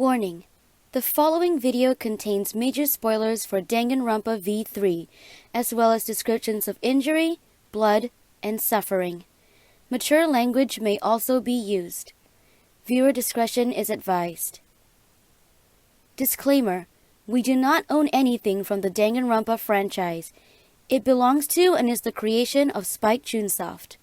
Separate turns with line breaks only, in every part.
Warning: the following video contains major spoilers for Danganronpa V3, as well as descriptions of injury, blood, and suffering. Mature language may also be used. Viewer discretion is advised. Disclaimer: we do not own anything from the Danganronpa franchise. It belongs to and is the creation of Spike Chunsoft.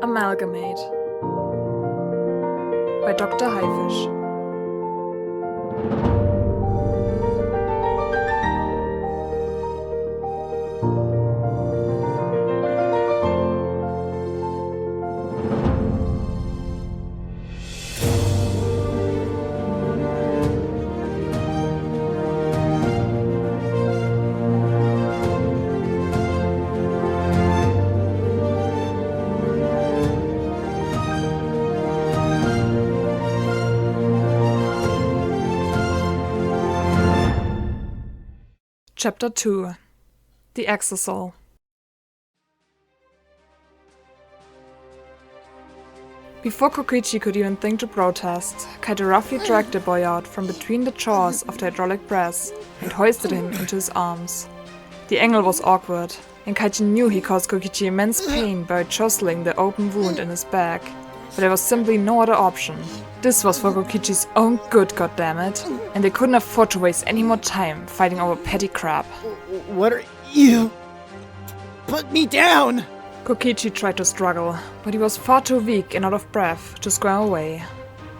Amalgamate by Dr. Highfish. Chapter 2: The Exisal. Before Kokichi could even think to protest, Kaito roughly dragged the boy out from between the jaws of the hydraulic press and hoisted him into his arms. The angle was awkward, and Kaito knew he caused Kokichi immense pain by jostling the open wound in his back, but there was simply no other option. This was for Kokichi's own good, goddammit, and they couldn't afford to waste any more time fighting over petty crap.
What are you? Put me down!
Kokichi tried to struggle, but he was far too weak and out of breath to square away.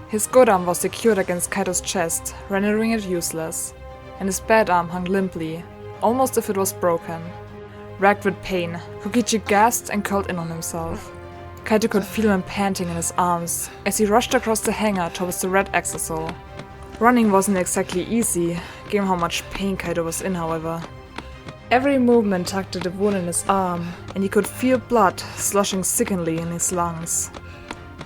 His good arm was secured against Kaito's chest, rendering it useless, and his bad arm hung limply, almost if it was broken. Racked with pain, Kokichi gasped and curled in on himself. Kaito could feel him panting in his arms as he rushed across the hangar towards the red Exisal. Running wasn't exactly easy, given how much pain Kaito was in, however. Every movement tugged at the wound in his arm, and he could feel blood sloshing sickeningly in his lungs.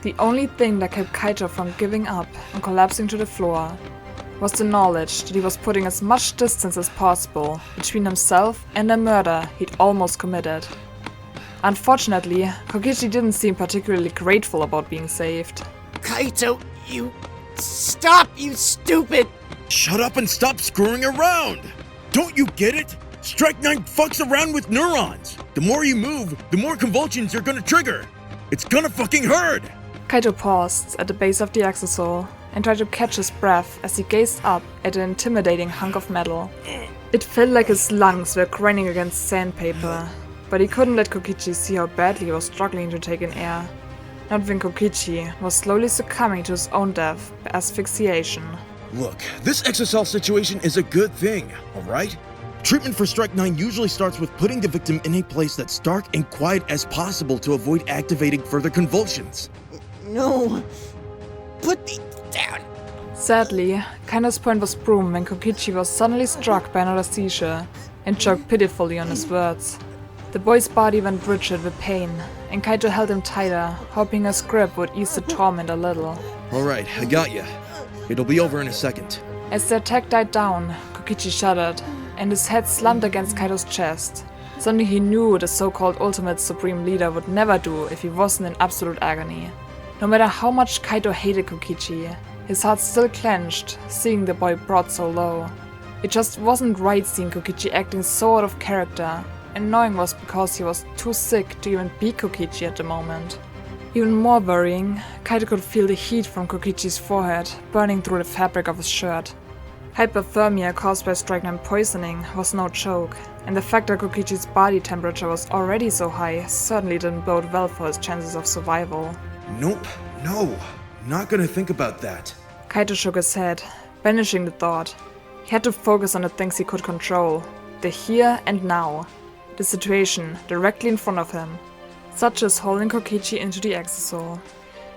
The only thing that kept Kaito from giving up and collapsing to the floor was the knowledge that he was putting as much distance as possible between himself and the murder he'd almost committed. Unfortunately, Kokichi didn't seem particularly grateful about being saved.
Kaito, you... Stop, you stupid!
Shut up and stop screwing around! Don't you get it? Strike 9 fucks around with neurons! The more you move, the more convulsions you're gonna trigger! It's gonna fucking hurt!
Kaito paused at the base of the Exisal and tried to catch his breath as he gazed up at an intimidating hunk of metal. It felt like his lungs were grinding against sandpaper, but he couldn't let Kokichi see how badly he was struggling to take in air. Not when Kokichi was slowly succumbing to his own death by asphyxiation.
Look, this Exisal situation is a good thing, alright? Treatment for Strike 9 usually starts with putting the victim in a place that's dark and quiet as possible to avoid activating further convulsions.
No. Put me down.
Sadly, Kaino's point was proven when Kokichi was suddenly struck by another seizure and choked pitifully on his words. The boy's body went rigid with pain, and Kaito held him tighter, hoping his grip would ease the torment a little.
Alright, I got ya. It'll be over in a second.
As the attack died down, Kokichi shuddered, and his head slumped against Kaito's chest. Something he knew the so-called ultimate supreme leader would never do if he wasn't in absolute agony. No matter how much Kaito hated Kokichi, his heart still clenched, seeing the boy brought so low. It just wasn't right seeing Kokichi acting so out of character, and knowing was because he was too sick to even be Kokichi at the moment. Even more worrying, Kaito could feel the heat from Kokichi's forehead burning through the fabric of his shirt. Hypothermia caused by Strike 9 poisoning was no joke, and the fact that Kokichi's body temperature was already so high certainly didn't bode well for his chances of survival.
Nope, no, not gonna think about that.
Kaito shook his head, banishing the thought. He had to focus on the things he could control, the here and now. The situation directly in front of him, such as hauling Kokichi into the Exisal.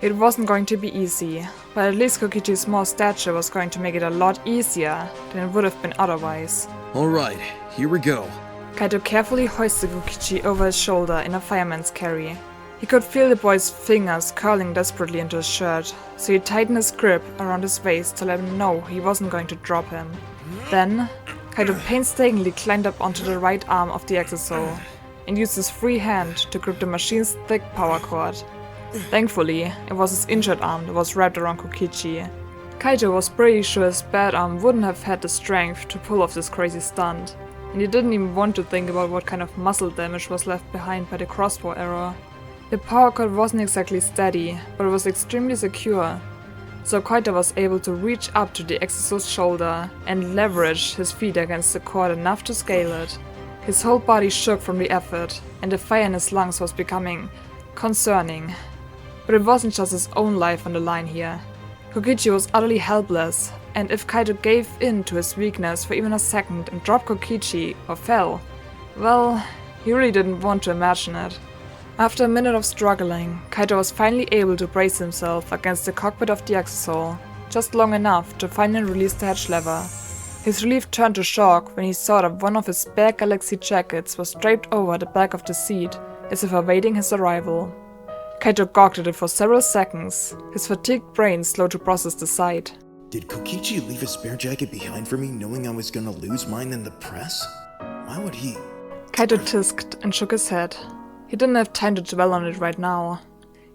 It wasn't going to be easy, but at least Kokichi's small stature was going to make it a lot easier than it would have been otherwise.
Alright, here we go.
Kaito carefully hoisted Kokichi over his shoulder in a fireman's carry. He could feel the boy's fingers curling desperately into his shirt, so he tightened his grip around his waist to let him know he wasn't going to drop him. Then, Kaito painstakingly climbed up onto the right arm of the Exisal and used his free hand to grip the machine's thick power cord. Thankfully, it was his injured arm that was wrapped around Kokichi. Kaito was pretty sure his bad arm wouldn't have had the strength to pull off this crazy stunt, and he didn't even want to think about what kind of muscle damage was left behind by the crossbow arrow. The power cord wasn't exactly steady, but it was extremely secure, so Kaito was able to reach up to the Exosoul's shoulder and leverage his feet against the cord enough to scale it. His whole body shook from the effort, and the fire in his lungs was becoming concerning. But it wasn't just his own life on the line here. Kokichi was utterly helpless, and if Kaito gave in to his weakness for even a second and dropped Kokichi or fell, well, he really didn't want to imagine it. After a minute of struggling, Kaito was finally able to brace himself against the cockpit of the Exosoul, just long enough to finally release the hatch lever. His relief turned to shock when he saw that one of his spare Galaxy jackets was draped over the back of the seat, as if awaiting his arrival. Kaito gawked at it for several seconds, his fatigued brain slow to process the sight.
Did Kokichi leave a spare jacket behind for me knowing I was gonna lose mine in the press? Why would he?
Kaito tisked and shook his head. He didn't have time to dwell on it right now.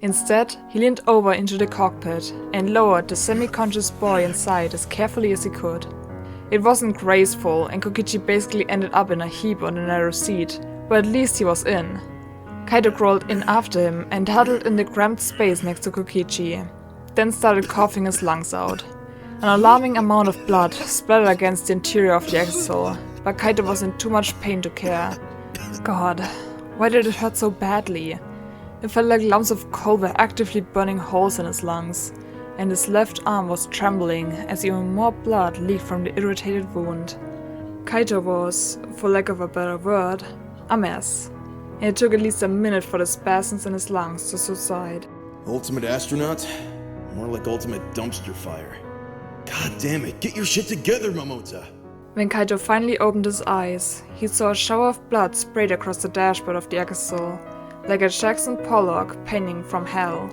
Instead, he leaned over into the cockpit and lowered the semi-conscious boy inside as carefully as he could. It wasn't graceful, and Kokichi basically ended up in a heap on the narrow seat, but at least he was in. Kaito crawled in after him and huddled in the cramped space next to Kokichi, then started coughing his lungs out. An alarming amount of blood splattered against the interior of the Exosoul, but Kaito was in too much pain to care. God, why did it hurt so badly? It felt like lumps of coal were actively burning holes in his lungs, and his left arm was trembling as even more blood leaked from the irritated wound. Kaito was, for lack of a better word, a mess, and it took at least a minute for the spasms in his lungs to subside.
Ultimate astronaut? More like ultimate dumpster fire. God damn it, get your shit together, Momota!
When Kaito finally opened his eyes, he saw a shower of blood sprayed across the dashboard of the Exosoul, like a Jackson Pollock painting from hell.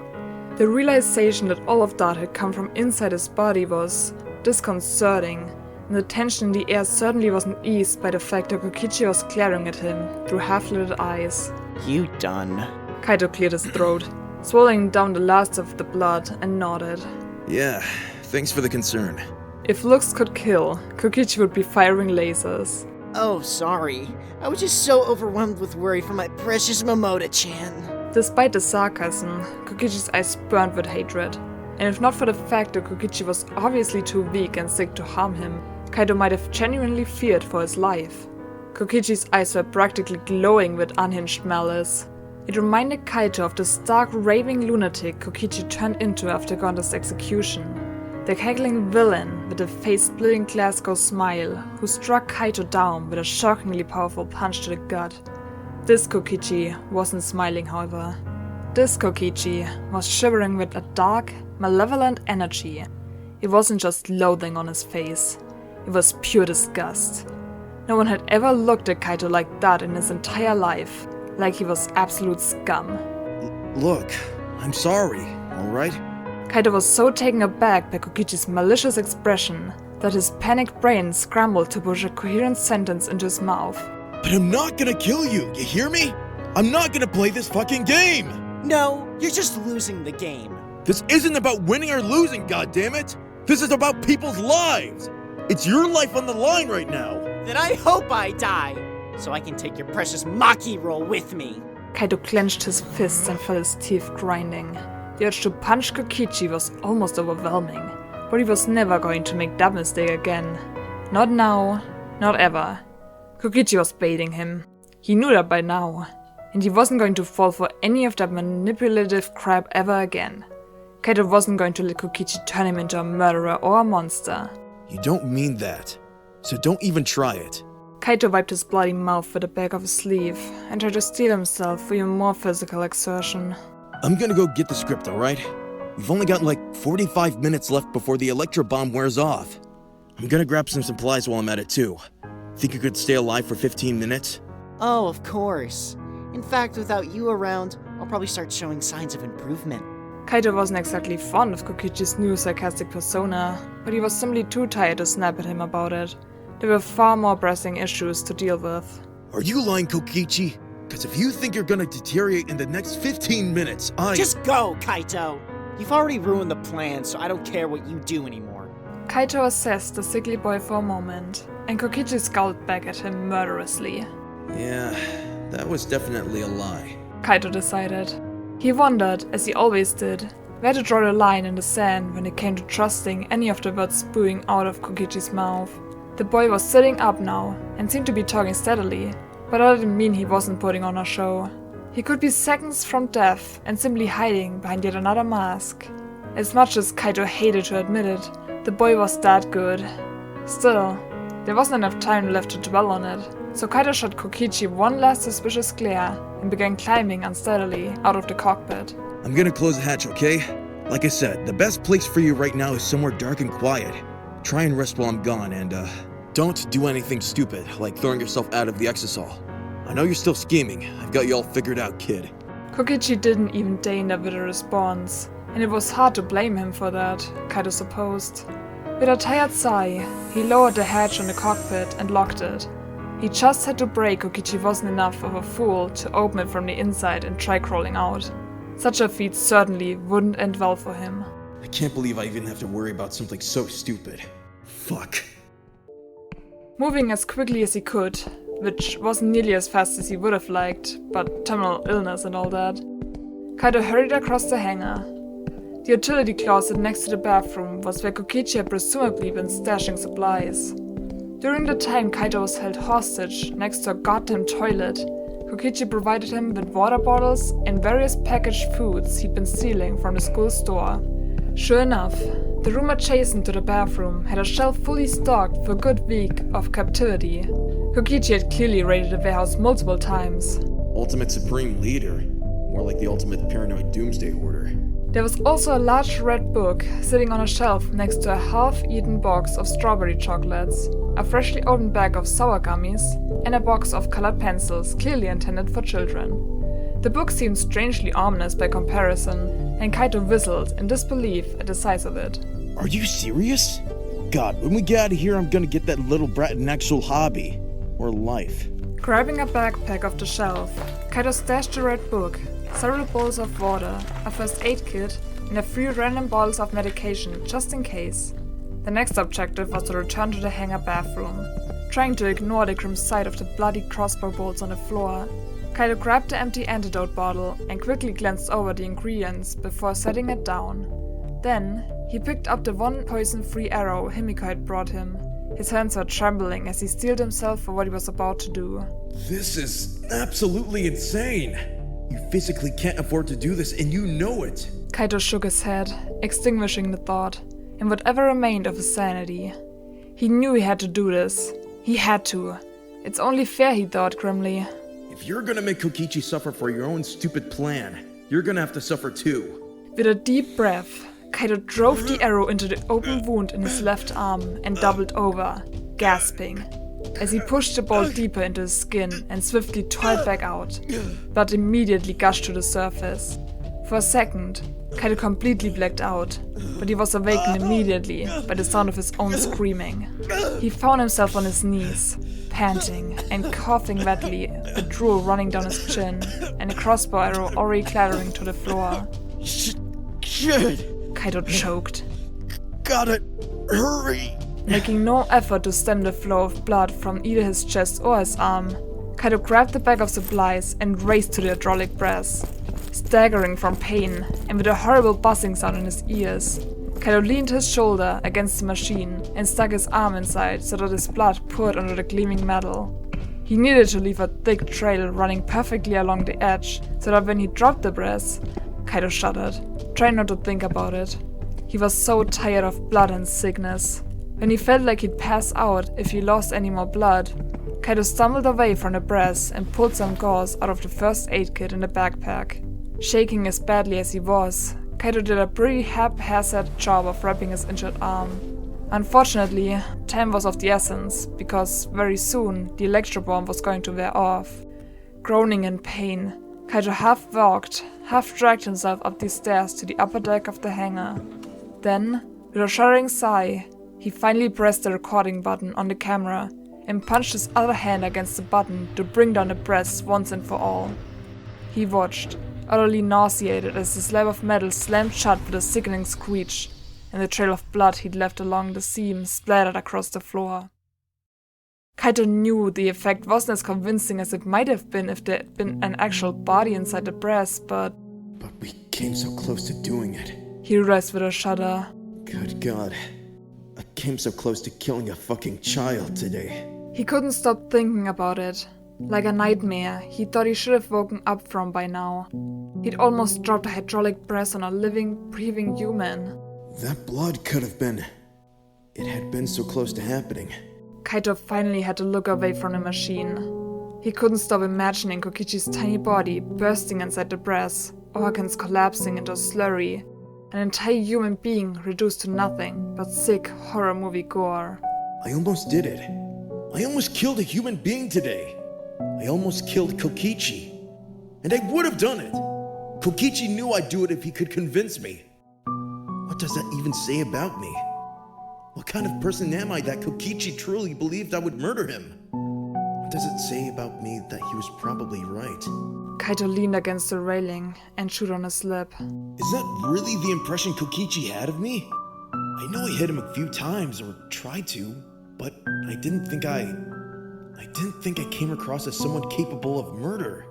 The realization that all of that had come from inside his body was disconcerting, and the tension in the air certainly wasn't eased by the fact that Kokichi was glaring at him through half-lit eyes.
You done?
Kaito cleared his throat, swallowing down the last of the blood, and nodded.
Yeah, thanks for the concern.
If looks could kill, Kokichi would be firing lasers.
Oh, sorry. I was just so overwhelmed with worry for my precious Momota-chan.
Despite the sarcasm, Kokichi's eyes burned with hatred, and if not for the fact that Kokichi was obviously too weak and sick to harm him, Kaito might have genuinely feared for his life. Kokichi's eyes were practically glowing with unhinged malice. It reminded Kaito of the stark, raving lunatic Kokichi turned into after Gonda's execution. The cackling villain with a face-splitting Glasgow smile who struck Kaito down with a shockingly powerful punch to the gut. This Kokichi wasn't smiling, however. This Kokichi was shivering with a dark, malevolent energy. It wasn't just loathing on his face. It was pure disgust. No one had ever looked at Kaito like that in his entire life, like he was absolute scum.
Look, I'm sorry, alright?
Kaito was so taken aback by Kokichi's malicious expression that his panicked brain scrambled to push a coherent sentence into his mouth.
But I'm not gonna kill you, you hear me? I'm not gonna play this fucking game!
No, you're just losing the game.
This isn't about winning or losing, goddammit! This is about people's lives! It's your life on the line right now!
Then I hope I die, so I can take your precious Maki roll with me.
Kaito clenched his fists and felt his teeth grinding. The urge to punch Kokichi was almost overwhelming, but he was never going to make that mistake again. Not now, not ever. Kokichi was baiting him. He knew that by now, and he wasn't going to fall for any of that manipulative crap ever again. Kaito wasn't going to let Kokichi turn him into a murderer or a monster.
You don't mean that, so don't even try it.
Kaito wiped his bloody mouth with the back of his sleeve and tried to steel himself for even more physical exertion.
I'm gonna go get the script, alright? We've only got like 45 minutes left before the electro bomb wears off. I'm gonna grab some supplies while I'm at it too. Think you could stay alive for 15 minutes?
Oh, of course. In fact, without you around, I'll probably start showing signs of improvement.
Kaito wasn't exactly fond of Kokichi's new sarcastic persona, but he was simply too tired to snap at him about it. There were far more pressing issues to deal with.
Are you lying, Kokichi? Because if you think you're gonna deteriorate in the next 15 minutes,
Just go, Kaito! You've already ruined the plan, so I don't care what you do anymore.
Kaito assessed the sickly boy for a moment, and Kokichi scowled back at him murderously.
Yeah, that was definitely a lie.
Kaito decided. He wondered, as he always did, where to draw the line in the sand when it came to trusting any of the words spewing out of Kokichi's mouth. The boy was sitting up now, and seemed to be talking steadily, but that didn't mean he wasn't putting on a show. He could be seconds from death and simply hiding behind yet another mask. As much as Kaito hated to admit it, the boy was that good. Still, there wasn't enough time left to dwell on it, so Kaito shot Kokichi one last suspicious glare and began climbing unsteadily out of the cockpit.
I'm gonna close the hatch, okay? Like I said, the best place for you right now is somewhere dark and quiet. Try and rest while I'm gone, and don't do anything stupid, like throwing yourself out of the exisal. I know you're still scheming. I've got you all figured out, kid.
Kokichi didn't even deign with a response, and it was hard to blame him for that, Kaito supposed. With a tired sigh, he lowered the hatch on the cockpit and locked it. He just had to break Kokichi wasn't enough of a fool to open it from the inside and try crawling out. Such a feat certainly wouldn't end well for him.
I can't believe I even have to worry about something so stupid. Fuck.
Moving as quickly as he could, which wasn't nearly as fast as he would have liked, but terminal illness and all that, Kaito hurried across the hangar. The utility closet next to the bathroom was where Kokichi had presumably been stashing supplies. During the time Kaito was held hostage next to a goddamn toilet, Kokichi provided him with water bottles and various packaged foods he'd been stealing from the school store. Sure enough, the room adjacent to the bathroom had a shelf fully stocked for a good week of captivity. Kokichi had clearly raided the warehouse multiple times.
Ultimate Supreme Leader. More like the ultimate paranoid doomsday hoarder.
There was also a large red book sitting on a shelf next to a half-eaten box of strawberry chocolates, a freshly opened bag of sour gummies, and a box of colored pencils clearly intended for children. The book seemed strangely ominous by comparison, and Kaito whistled in disbelief at the size of it.
Are you serious? God, when we get out of here, I'm gonna get that little brat an actual hobby. Or life.
Grabbing a backpack off the shelf, Kaito stashed the red book, several bowls of water, a first aid kit, and a few random bottles of medication just in case. The next objective was to return to the hangar bathroom. Trying to ignore the grim sight of the bloody crossbow bolts on the floor, Kaito grabbed the empty antidote bottle and quickly glanced over the ingredients before setting it down. Then, he picked up the one poison-free arrow Himiko had brought him. His hands were trembling as he steeled himself for what he was about to do.
This is absolutely insane. You physically can't afford to do this, and you know it.
Kaito shook his head, extinguishing the thought, and whatever remained of his sanity. He knew he had to do this. He had to. It's only fair, he thought grimly.
If you're gonna make Kokichi suffer for your own stupid plan, you're gonna have to suffer too.
With a deep breath, Kaito drove the arrow into the open wound in his left arm and doubled over, gasping. As he pushed the bolt deeper into his skin and swiftly tore it back out, blood immediately gushed to the surface. For a second, Kaito completely blacked out, but he was awakened immediately by the sound of his own screaming. He found himself on his knees, panting and coughing wetly, the drool running down his chin, and a crossbow arrow already clattering to the floor.
Shit!
Kaito choked,
Gotta hurry!
making no effort to stem the flow of blood from either his chest or his arm. Kaito grabbed the bag of supplies and raced to the hydraulic press. Staggering from pain and with a horrible buzzing sound in his ears, Kaito leaned his shoulder against the machine and stuck his arm inside so that his blood poured onto the gleaming metal. He needed to leave a thick trail running perfectly along the edge so that when he dropped the press, Kaito shuddered, trying not to think about it. He was so tired of blood and sickness. When he felt like he'd pass out if he lost any more blood, Kaito stumbled away from the press and pulled some gauze out of the first aid kit in the backpack. Shaking as badly as he was, Kaito did a pretty haphazard job of wrapping his injured arm. Unfortunately, time was of the essence, because very soon the electro bomb was going to wear off. Groaning in pain, Kaito half walked, half dragged himself up the stairs to the upper deck of the hangar. Then, with a shuddering sigh, he finally pressed the recording button on the camera and punched his other hand against the button to bring down the press once and for all. He watched, utterly nauseated, as the slab of metal slammed shut with a sickening screech, and the trail of blood he'd left along the seam splattered across the floor. Kaito knew the effect wasn't as convincing as it might have been if there had been an actual body inside the press, but
we came so close to doing it.
he realized with a shudder.
Good God. I came so close to killing a fucking child today.
He couldn't stop thinking about it. Like a nightmare he thought he should have woken up from by now. He'd almost dropped a hydraulic press on a living, breathing human.
That blood could have been... It had been so close to happening.
Kaito finally had to look away from the machine. He couldn't stop imagining Kokichi's tiny body bursting inside the press, organs collapsing into a slurry, an entire human being reduced to nothing but sick horror movie gore.
I almost did it. I almost killed a human being today. I almost killed Kokichi. And I would have done it. Kokichi knew I'd do it if he could convince me. What does that even say about me? What kind of person am I that Kokichi truly believed I would murder him? What does it say about me that he was probably right?
Kaito leaned against the railing and chewed on his lip.
Is that really the impression Kokichi had of me? I know I hit him a few times, or tried to, but I didn't think I came across as someone capable of murder.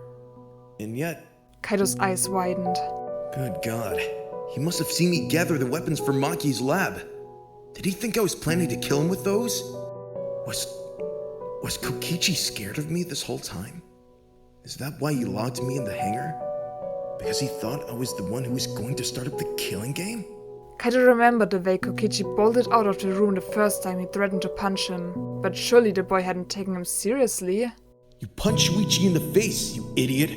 And yet...
Kaito's eyes widened.
Good God. He must have seen me gather the weapons for Maki's lab. Did he think I was planning to kill him with those? Was Kokichi scared of me this whole time? Is that why he locked me in the hangar? Because he thought I was the one who was going to start up the killing game?
Kaito remembered the way Kokichi bolted out of the room the first time he threatened to punch him, but surely the boy hadn't taken him seriously.
You punched Shuichi in the face, you idiot.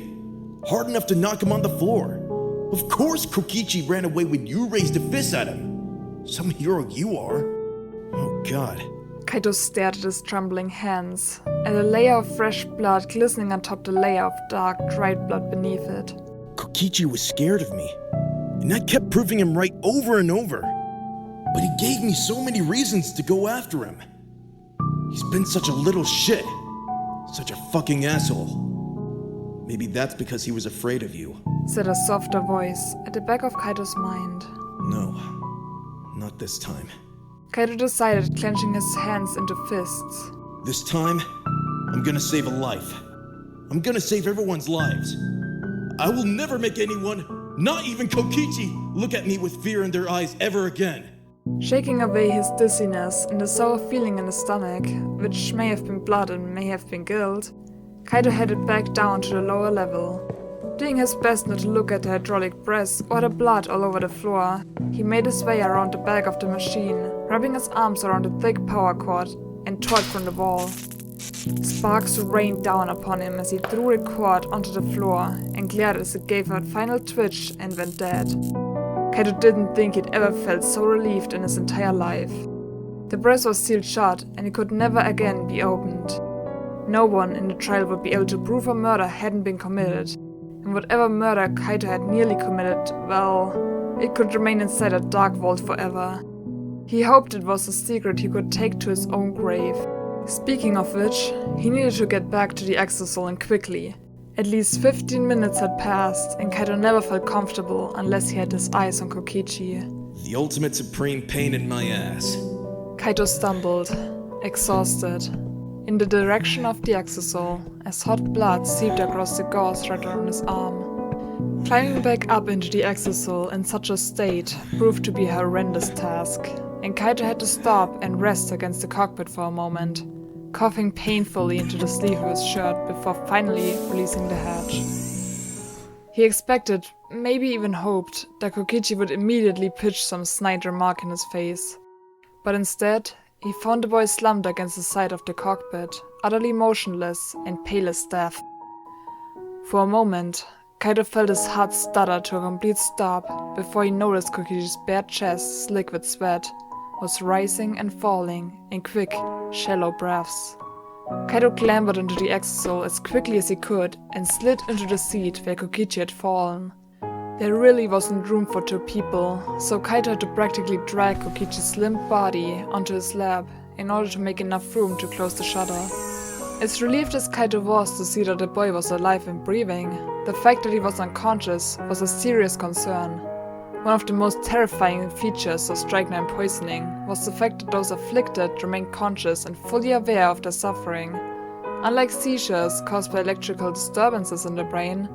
Hard enough to knock him on the floor. Of course Kokichi ran away when you raised a fist at him. Some hero you are. Oh God.
Kaito stared at his trembling hands, at a layer of fresh blood glistening atop the layer of dark, dried blood beneath it.
Kokichi was scared of me, and I kept proving him right over and over. But he gave me so many reasons to go after him. He's been such a little shit. Such a fucking asshole. Maybe that's because he was afraid of you.
Said a softer voice at the back of Kaito's mind.
No, not this time.
Kaito decided, clenching his hands into fists.
This time, I'm gonna save a life. I'm gonna save everyone's lives. I will never make anyone, not even Kokichi, look at me with fear in their eyes ever again.
Shaking away his dizziness and the sour feeling in his stomach, which may have been blood and may have been guilt, Kaito headed back down to the lower level. Doing his best not to look at the hydraulic press or the blood all over the floor, he made his way around the back of the machine, wrapping his arms around the thick power cord, and tore it from the wall. Sparks rained down upon him as he threw the cord onto the floor and glared as it gave a final twitch and went dead. Kaito didn't think he'd ever felt so relieved in his entire life. The press was sealed shut and it could never again be opened. No one in the trial would be able to prove a murder hadn't been committed, and whatever murder Kaito had nearly committed, well, it could remain inside a dark vault forever. He hoped it was a secret he could take to his own grave. Speaking of which, he needed to get back to the Exosol and quickly. At least 15 minutes had passed, and Kaito never felt comfortable unless he had his eyes on Kokichi.
The ultimate supreme pain in my ass.
Kaito stumbled, exhausted, in the direction of the Exosol, as hot blood seeped across the gauze right on his arm. Climbing back up into the Exosol in such a state proved to be a horrendous task, and Kaito had to stop and rest against the cockpit for a moment, coughing painfully into the sleeve of his shirt before finally releasing the hatch. He expected, maybe even hoped, that Kokichi would immediately pitch some snide remark in his face. But instead, he found the boy slumped against the side of the cockpit, utterly motionless and pale as death. For a moment, Kaito felt his heart stutter to a complete stop before he noticed Kokichi's bare chest, slick with sweat, was rising and falling in quick, shallow breaths. Kaito clambered into the Exosol as quickly as he could and slid into the seat where Kokichi had fallen. There really wasn't room for two people, so Kaito had to practically drag Kokichi's limp body onto his lap in order to make enough room to close the shutter. As relieved as Kaito was to see that the boy was alive and breathing, the fact that he was unconscious was a serious concern. One of the most terrifying features of strychnine poisoning was the fact that those afflicted remained conscious and fully aware of their suffering. Unlike seizures caused by electrical disturbances in the brain,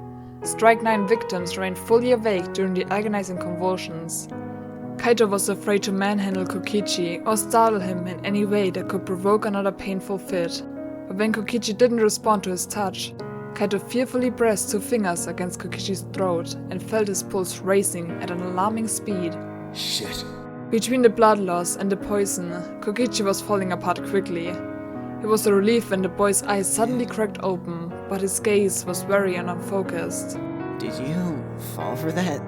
strychnine victims remained fully awake during the agonizing convulsions. Kaito was afraid to manhandle Kokichi or startle him in any way that could provoke another painful fit. But when Kokichi didn't respond to his touch, Kaito fearfully pressed 2 fingers against Kokichi's throat and felt his pulse racing at an alarming speed.
Shit.
Between the blood loss and the poison, Kokichi was falling apart quickly. It was a relief when the boy's eyes suddenly cracked open, but his gaze was very unfocused.
Did you fall for that?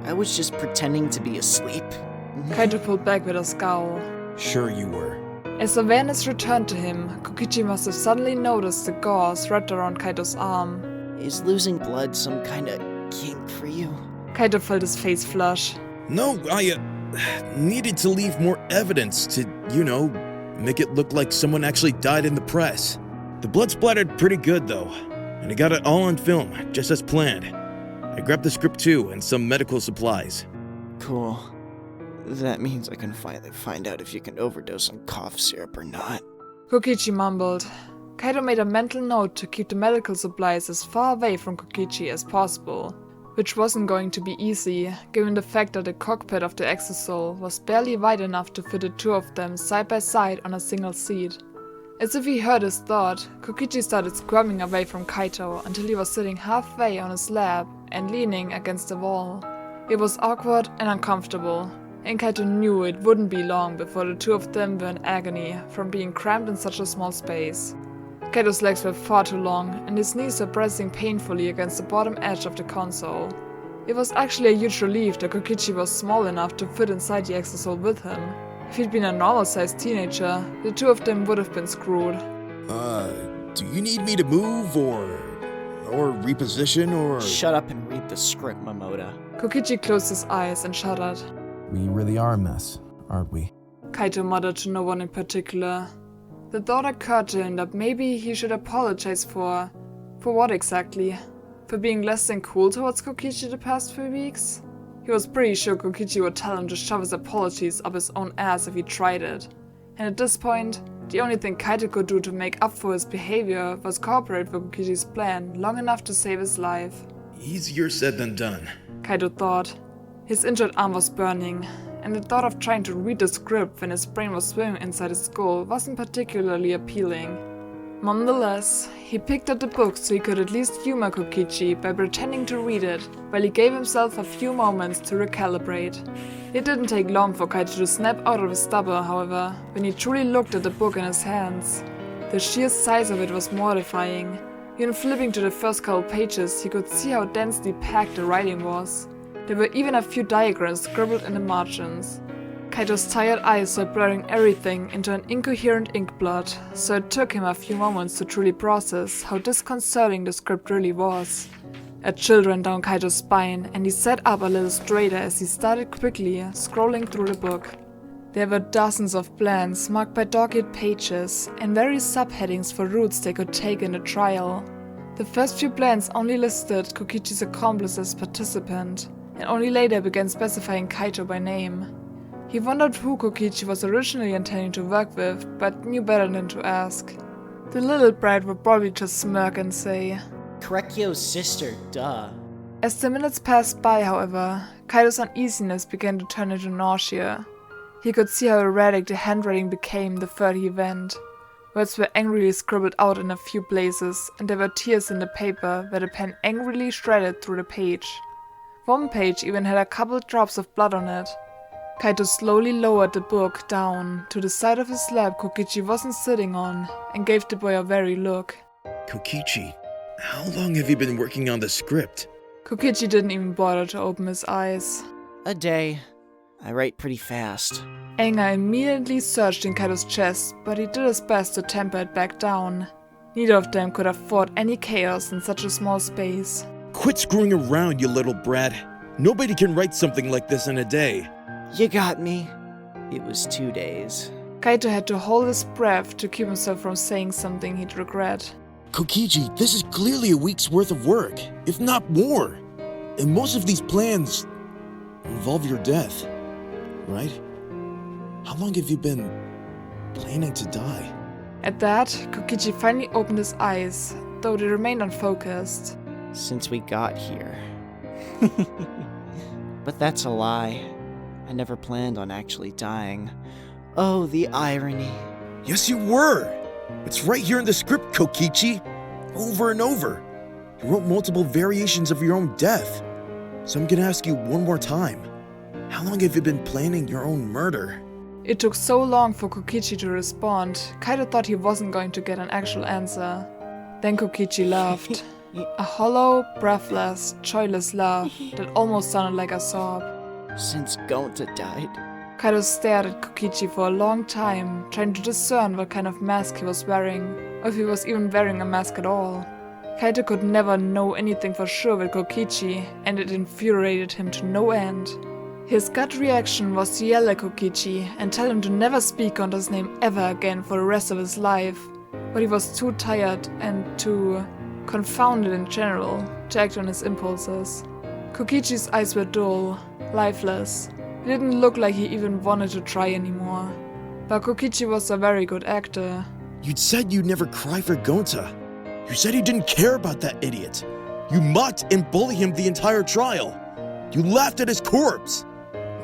I was just pretending to be asleep.
Kaito pulled back with a scowl.
Sure you were.
As awareness returned to him, Kokichi must have suddenly noticed the gauze wrapped around Kaito's arm.
Is losing blood some kind of kink for you?
Kaito felt his face flush.
No, I needed to leave more evidence to, make it look like someone actually died in the press. The blood splattered pretty good though, and I got it all on film, just as planned. I grabbed the script too and some medical supplies.
Cool. That means I can finally find out if you can overdose on cough syrup or not.
Kokichi mumbled. Kaito made a mental note to keep the medical supplies as far away from Kokichi as possible, which wasn't going to be easy, given the fact that the cockpit of the Exisal was barely wide enough to fit the 2 of them side by side on a single seat. As if he heard his thought, Kokichi started squirming away from Kaito until he was sitting halfway on his lap and leaning against the wall. It was awkward and uncomfortable, and Kaito knew it wouldn't be long before the 2 of them were in agony from being cramped in such a small space. Kaito's legs were far too long, and his knees were pressing painfully against the bottom edge of the console. It was actually a huge relief that Kokichi was small enough to fit inside the Exisal with him. If he'd been a normal-sized teenager, the 2 of them would have been screwed.
Do you need me to move or reposition or...
Shut up and read the script, Momoda.
Kokichi closed his eyes and shuddered.
We really are a mess, aren't we?
Kaito muttered to no one in particular. The thought occurred to him that maybe he should apologize for what exactly? For being less than cool towards Kokichi the past few weeks? He was pretty sure Kokichi would tell him to shove his apologies up his own ass if he tried it. And at this point, the only thing Kaito could do to make up for his behavior was cooperate with Kokichi's plan long enough to save his life.
Easier said than done.
Kaito thought. His injured arm was burning, and the thought of trying to read the script when his brain was swimming inside his skull wasn't particularly appealing. Nonetheless, he picked up the book so he could at least humor Kokichi by pretending to read it, while he gave himself a few moments to recalibrate. It didn't take long for Kaito to snap out of his stupor, however, when he truly looked at the book in his hands. The sheer size of it was mortifying. Even flipping to the first couple pages, he could see how densely packed the writing was. There were even a few diagrams scribbled in the margins. Kaito's tired eyes were blurring everything into an incoherent inkblot, so it took him a few moments to truly process how disconcerting the script really was. A chill ran down Kaito's spine, and he sat up a little straighter as he started quickly scrolling through the book. There were dozens of plans marked by dog-eared pages, and various subheadings for routes they could take in the trial. The first few plans only listed Kokichi's accomplice as participant, and only later began specifying Kaito by name. He wondered who Kokichi was originally intending to work with, but knew better than to ask. The little brat would probably just smirk and say,
Korekkyo's sister, duh.
As the minutes passed by, however, Kaito's uneasiness began to turn into nausea. He could see how erratic the handwriting became the further he went. Words were angrily scribbled out in a few places, and there were tears in the paper where the pen angrily shredded through the page. One page even had a couple drops of blood on it. Kaito slowly lowered the book down to the side of his lap Kokichi wasn't sitting on and gave the boy a wary look.
Kokichi, how long have you been working on the script?
Kokichi didn't even bother to open his eyes.
A day. I write pretty fast.
Anger immediately surged in Kaito's chest, but he did his best to temper it back down. Neither of them could afford any chaos in such a small space.
Quit screwing around, you little brat. Nobody can write something like this in a day.
You got me. It was 2 days.
Kaito had to hold his breath to keep himself from saying something he'd regret.
Kokichi, this is clearly a week's worth of work, if not more. And most of these plans involve your death, right? How long have you been planning to die?
At that, Kokichi finally opened his eyes, though they remained unfocused.
Since we got here. But that's a lie. I never planned on actually dying. Oh, the irony.
Yes, you were. It's right here in the script, Kokichi. Over and over. You wrote multiple variations of your own death. So I'm gonna ask you one more time. How long have you been planning your own murder?
It took so long for Kokichi to respond, Kaito thought he wasn't going to get an actual answer. Then Kokichi laughed. A hollow, breathless, joyless laugh that almost sounded like a sob.
Since Gonta died.
Kaito stared at Kokichi for a long time, trying to discern what kind of mask he was wearing, or if he was even wearing a mask at all. Kaito could never know anything for sure with Kokichi, and it infuriated him to no end. His gut reaction was to yell at Kokichi and tell him to never speak Gonta's name ever again for the rest of his life, but he was too tired and too confounded in general to act on his impulses. Kokichi's eyes were dull, lifeless. He didn't look like he even wanted to try anymore. But Kokichi was a very good actor.
You'd said you'd never cry for Gonta. You said you didn't care about that idiot. You mocked and bullied him the entire trial. You laughed at his corpse.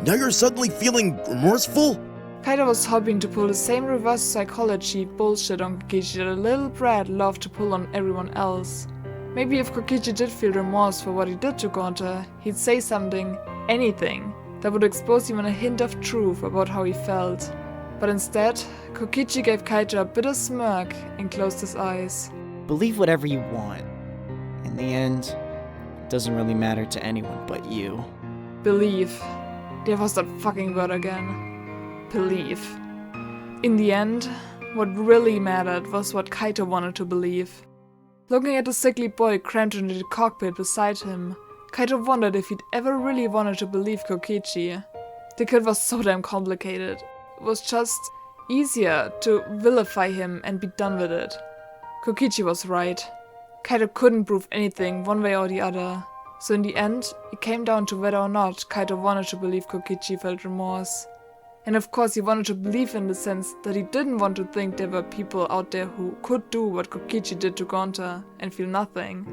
Now you're suddenly feeling remorseful?
Kaito was hoping to pull the same reverse psychology bullshit on Kokichi that a little brat loved to pull on everyone else. Maybe if Kokichi did feel remorse for what he did to Gonta, he'd say something, anything, that would expose even a hint of truth about how he felt. But instead, Kokichi gave Kaito a bitter smirk and closed his eyes.
Believe whatever you want. In the end, it doesn't really matter to anyone but you.
Believe. There was that fucking word again. Believe. In the end, what really mattered was what Kaito wanted to believe. Looking at the sickly boy crammed into the cockpit beside him, Kaito wondered if he'd ever really wanted to believe Kokichi. The kid was so damn complicated. It was just easier to vilify him and be done with it. Kokichi was right. Kaito couldn't prove anything one way or the other. So in the end, it came down to whether or not Kaito wanted to believe Kokichi felt remorse. And of course he wanted to believe in the sense that he didn't want to think there were people out there who could do what Kokichi did to Gonta and feel nothing.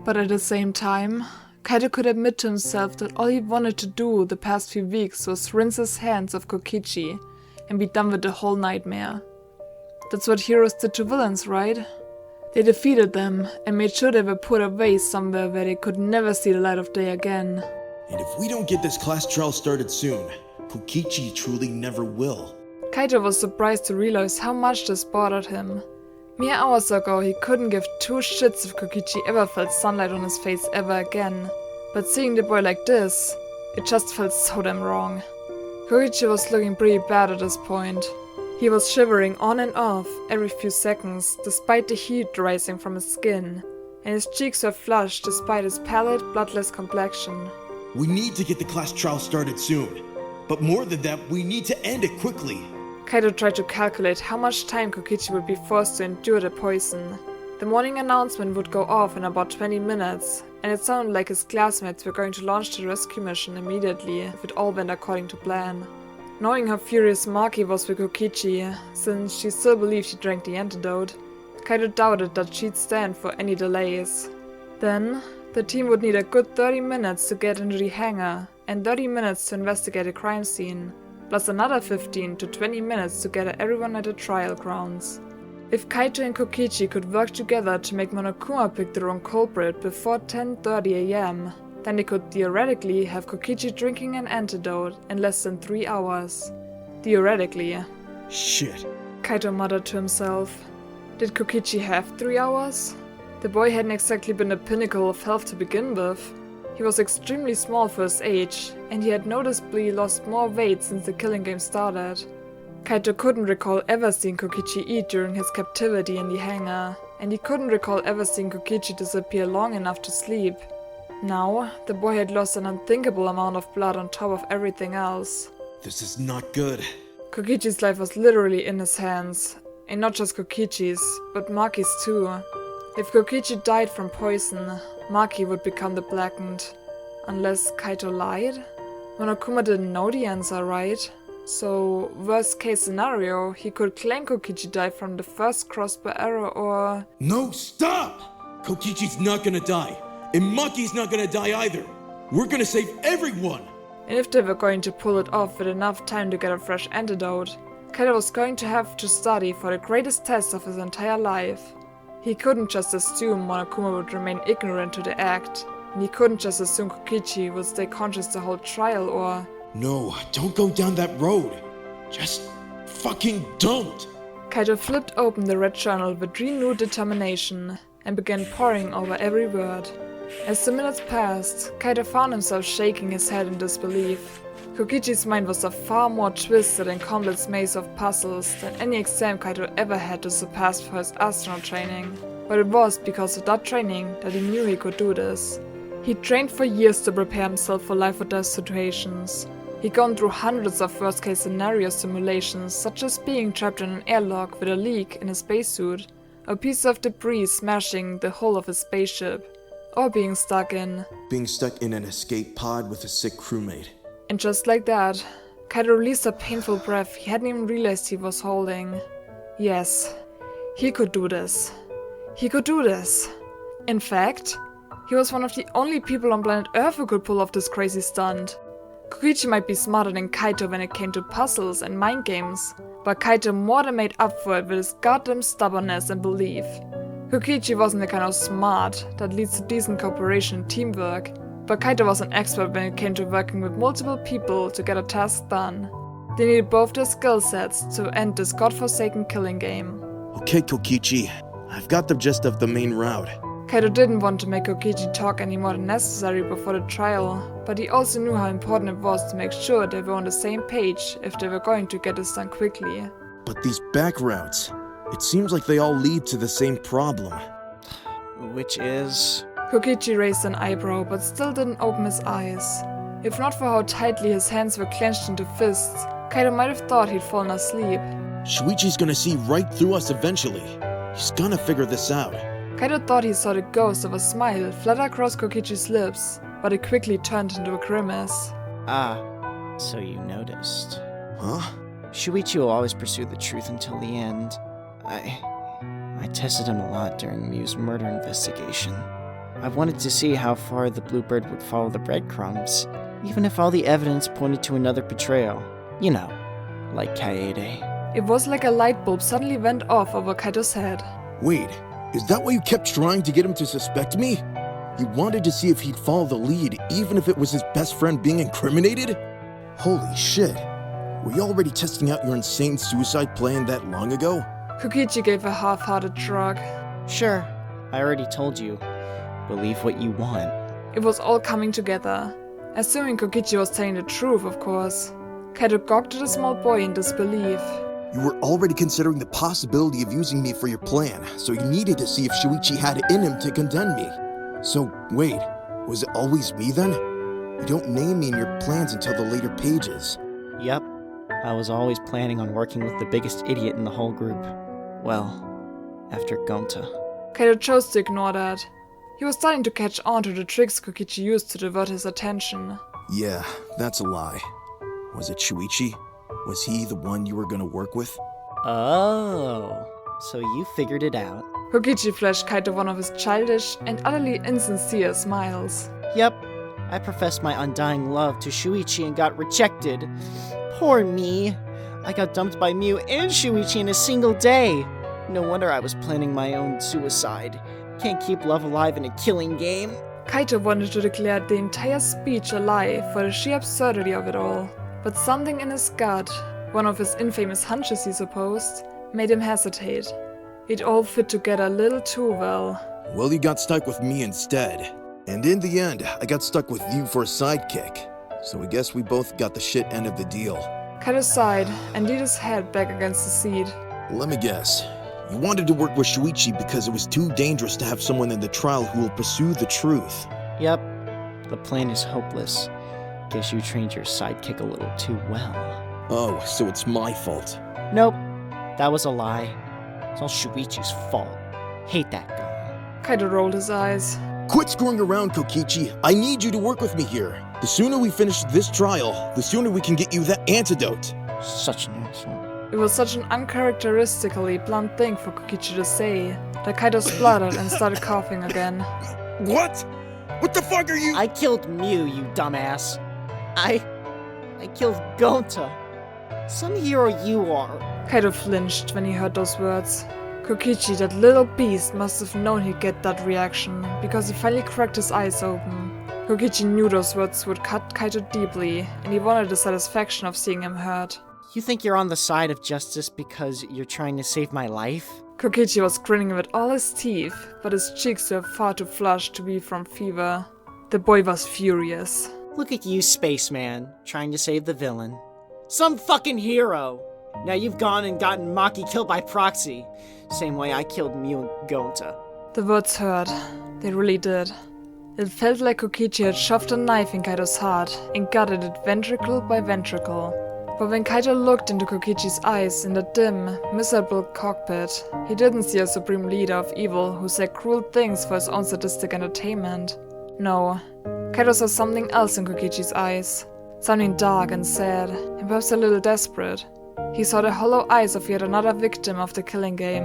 But at the same time, Kaito could admit to himself that all he wanted to do the past few weeks was rinse his hands of Kokichi and be done with the whole nightmare. That's what heroes did to villains, right? They defeated them and made sure they were put away somewhere where they could never see the light of day again.
And if we don't get this class trial started soon, Kokichi truly never will.
Kaito was surprised to realize how much this bothered him. Mere hours ago he couldn't give two shits if Kokichi ever felt sunlight on his face ever again. But seeing the boy like this, it just felt so damn wrong. Kokichi was looking pretty bad at this point. He was shivering on and off every few seconds despite the heat rising from his skin, and his cheeks were flushed despite his pallid, bloodless complexion.
We need to get the class trial started soon. But more than that, we need to end it quickly.
Kaito tried to calculate how much time Kokichi would be forced to endure the poison. The morning announcement would go off in about 20 minutes, and it sounded like his classmates were going to launch the rescue mission immediately if it all went according to plan. Knowing how furious Maki was with Kokichi, since she still believed she drank the antidote, Kaito doubted that she'd stand for any delays. Then, the team would need a good 30 minutes to get into the hangar, and 30 minutes to investigate a crime scene, plus another 15 to 20 minutes to gather everyone at the trial grounds. If Kaito and Kokichi could work together to make Monokuma pick the wrong culprit before 10:30 AM, then they could theoretically have Kokichi drinking an antidote in less than 3 hours. Theoretically.
Shit.
Kaito muttered to himself. Did Kokichi have 3 hours? The boy hadn't exactly been the pinnacle of health to begin with. He was extremely small for his age, and he had noticeably lost more weight since the killing game started. Kaito couldn't recall ever seeing Kokichi eat during his captivity in the hangar, and he couldn't recall ever seeing Kokichi disappear long enough to sleep. Now, the boy had lost an unthinkable amount of blood on top of everything else.
This is not good.
Kokichi's life was literally in his hands. And not just Kokichi's, but Maki's too. If Kokichi died from poison, Maki would become the Blackened. Unless Kaito lied? Monokuma didn't know the answer, right? So, worst case scenario, he could claim Kokichi died from the first crossbow arrow or...
No, stop! Kokichi's not gonna die. And Maki's not gonna die either. We're gonna save everyone!
And if they were going to pull it off with enough time to get a fresh antidote, Kaito was going to have to study for the greatest test of his entire life. He couldn't just assume Monokuma would remain ignorant to the act, and he couldn't just assume Kokichi would stay conscious the whole trial or...
No, don't go down that road. Just fucking don't!
Kaito flipped open the red journal with renewed determination and began poring over every word. As the minutes passed, Kaito found himself shaking his head in disbelief. Kokichi's mind was a far more twisted and complex maze of puzzles than any exam Kaito ever had to surpass for his astronaut training. But it was because of that training that he knew he could do this. He trained for years to prepare himself for life or death situations. He'd gone through hundreds of worst-case scenario simulations, such as being trapped in an airlock with a leak in his spacesuit, a piece of debris smashing the hull of his spaceship, or being stuck in
an escape pod with a sick crewmate.
And just like that, Kaito released a painful breath he hadn't even realized he was holding. Yes, he could do this. He could do this. In fact, he was one of the only people on planet Earth who could pull off this crazy stunt. Kokichi might be smarter than Kaito when it came to puzzles and mind games, but Kaito more than made up for it with his goddamn stubbornness and belief. Kokichi wasn't the kind of smart that leads to decent cooperation and teamwork, but Kaito was an expert when it came to working with multiple people to get a task done. They needed both their skill sets to end this godforsaken killing game.
Okay, Kokichi. I've got the gist of the main route.
Kaito didn't want to make Kokichi talk any more than necessary before the trial, but he also knew how important it was to make sure they were on the same page if they were going to get this done quickly.
But these back routes, it seems like they all lead to the same problem.
Which is...
Kokichi raised an eyebrow, but still didn't open his eyes. If not for how tightly his hands were clenched into fists, Kaito might have thought he'd fallen asleep.
Shuichi's gonna see right through us eventually. He's gonna figure this out.
Kaito thought he saw the ghost of a smile flutter across Kokichi's lips, but it quickly turned into a grimace.
Ah, so you noticed.
Huh?
Shuichi will always pursue the truth until the end. I tested him a lot during Miu's murder investigation. I wanted to see how far the Bluebird would follow the breadcrumbs, even if all the evidence pointed to another betrayal. You know, like Kaede.
It was like a light bulb suddenly went off over Kaito's head.
Wait, is that why you kept trying to get him to suspect me? You wanted to see if he'd follow the lead, even if it was his best friend being incriminated? Holy shit. Were you already testing out your insane suicide plan that long ago?
Kokichi gave a half-hearted shrug.
Sure, I already told you. Believe what you want.
It was all coming together. Assuming Kokichi was telling the truth, of course. Kaito gawked at the small boy in disbelief.
You were already considering the possibility of using me for your plan, so you needed to see if Shuichi had it in him to condemn me. So, wait, was it always me then? You don't name me in your plans until the later pages.
Yep, I was always planning on working with the biggest idiot in the whole group. Well, after Gonta.
Kaito chose to ignore that. He was starting to catch on to the tricks Kokichi used to divert his attention.
Yeah, that's a lie. Was it Shuichi? Was he the one you were gonna work with?
Oh, so you figured it out.
Kokichi flashed Kaito one of his childish and utterly insincere smiles.
Yep, I professed my undying love to Shuichi and got rejected. Poor me. I got dumped by Miu and Shuichi in a single day. No wonder I was planning my own suicide. Can't keep love alive in a killing game.
Kaito wanted to declare the entire speech a lie for the sheer absurdity of it all. But something in his gut, one of his infamous hunches he supposed, made him hesitate. It all fit together a little too well.
Well, you got stuck with me instead. And in the end, I got stuck with you for a sidekick. So I guess we both got the shit end of the deal.
Kaito sighed and leaned his head back against the seat.
Let me guess. You wanted to work with Shuichi because it was too dangerous to have someone in the trial who will pursue the truth.
Yep, the plan is hopeless. Guess you trained your sidekick a little too well.
Oh, so it's my fault.
Nope, that was a lie. It's all Shuichi's fault. Hate that guy.
Kaito rolled his eyes.
Quit screwing around, Kokichi. I need you to work with me here. The sooner we finish this trial, the sooner we can get you that antidote.
Such an asshole.
It was such an uncharacteristically blunt thing for Kokichi to say that Kaito spluttered and started coughing again.
What? What the fuck are you?
I killed Mew, you dumbass. I killed Gonta. Some hero you are.
Kaito flinched when he heard those words. Kokichi, that little beast, must have known he'd get that reaction, because he finally cracked his eyes open. Kokichi knew those words would cut Kaito deeply, and he wanted the satisfaction of seeing him hurt.
You think you're on the side of justice because you're trying to save my life?
Kokichi was grinning with all his teeth, but his cheeks were far too flushed to be from fever. The boy was furious.
Look at you, spaceman, trying to save the villain. Some fucking hero! Now you've gone and gotten Maki killed by proxy. Same way I killed Mew and Gonta.
The words hurt. They really did. It felt like Kokichi had shoved a knife in Kaito's heart and gutted it ventricle by ventricle. But when Kaito looked into Kokichi's eyes in the dim, miserable cockpit, he didn't see a supreme leader of evil who said cruel things for his own sadistic entertainment. No, Kaito saw something else in Kokichi's eyes. Something dark and sad, and perhaps a little desperate. He saw the hollow eyes of yet another victim of the killing game.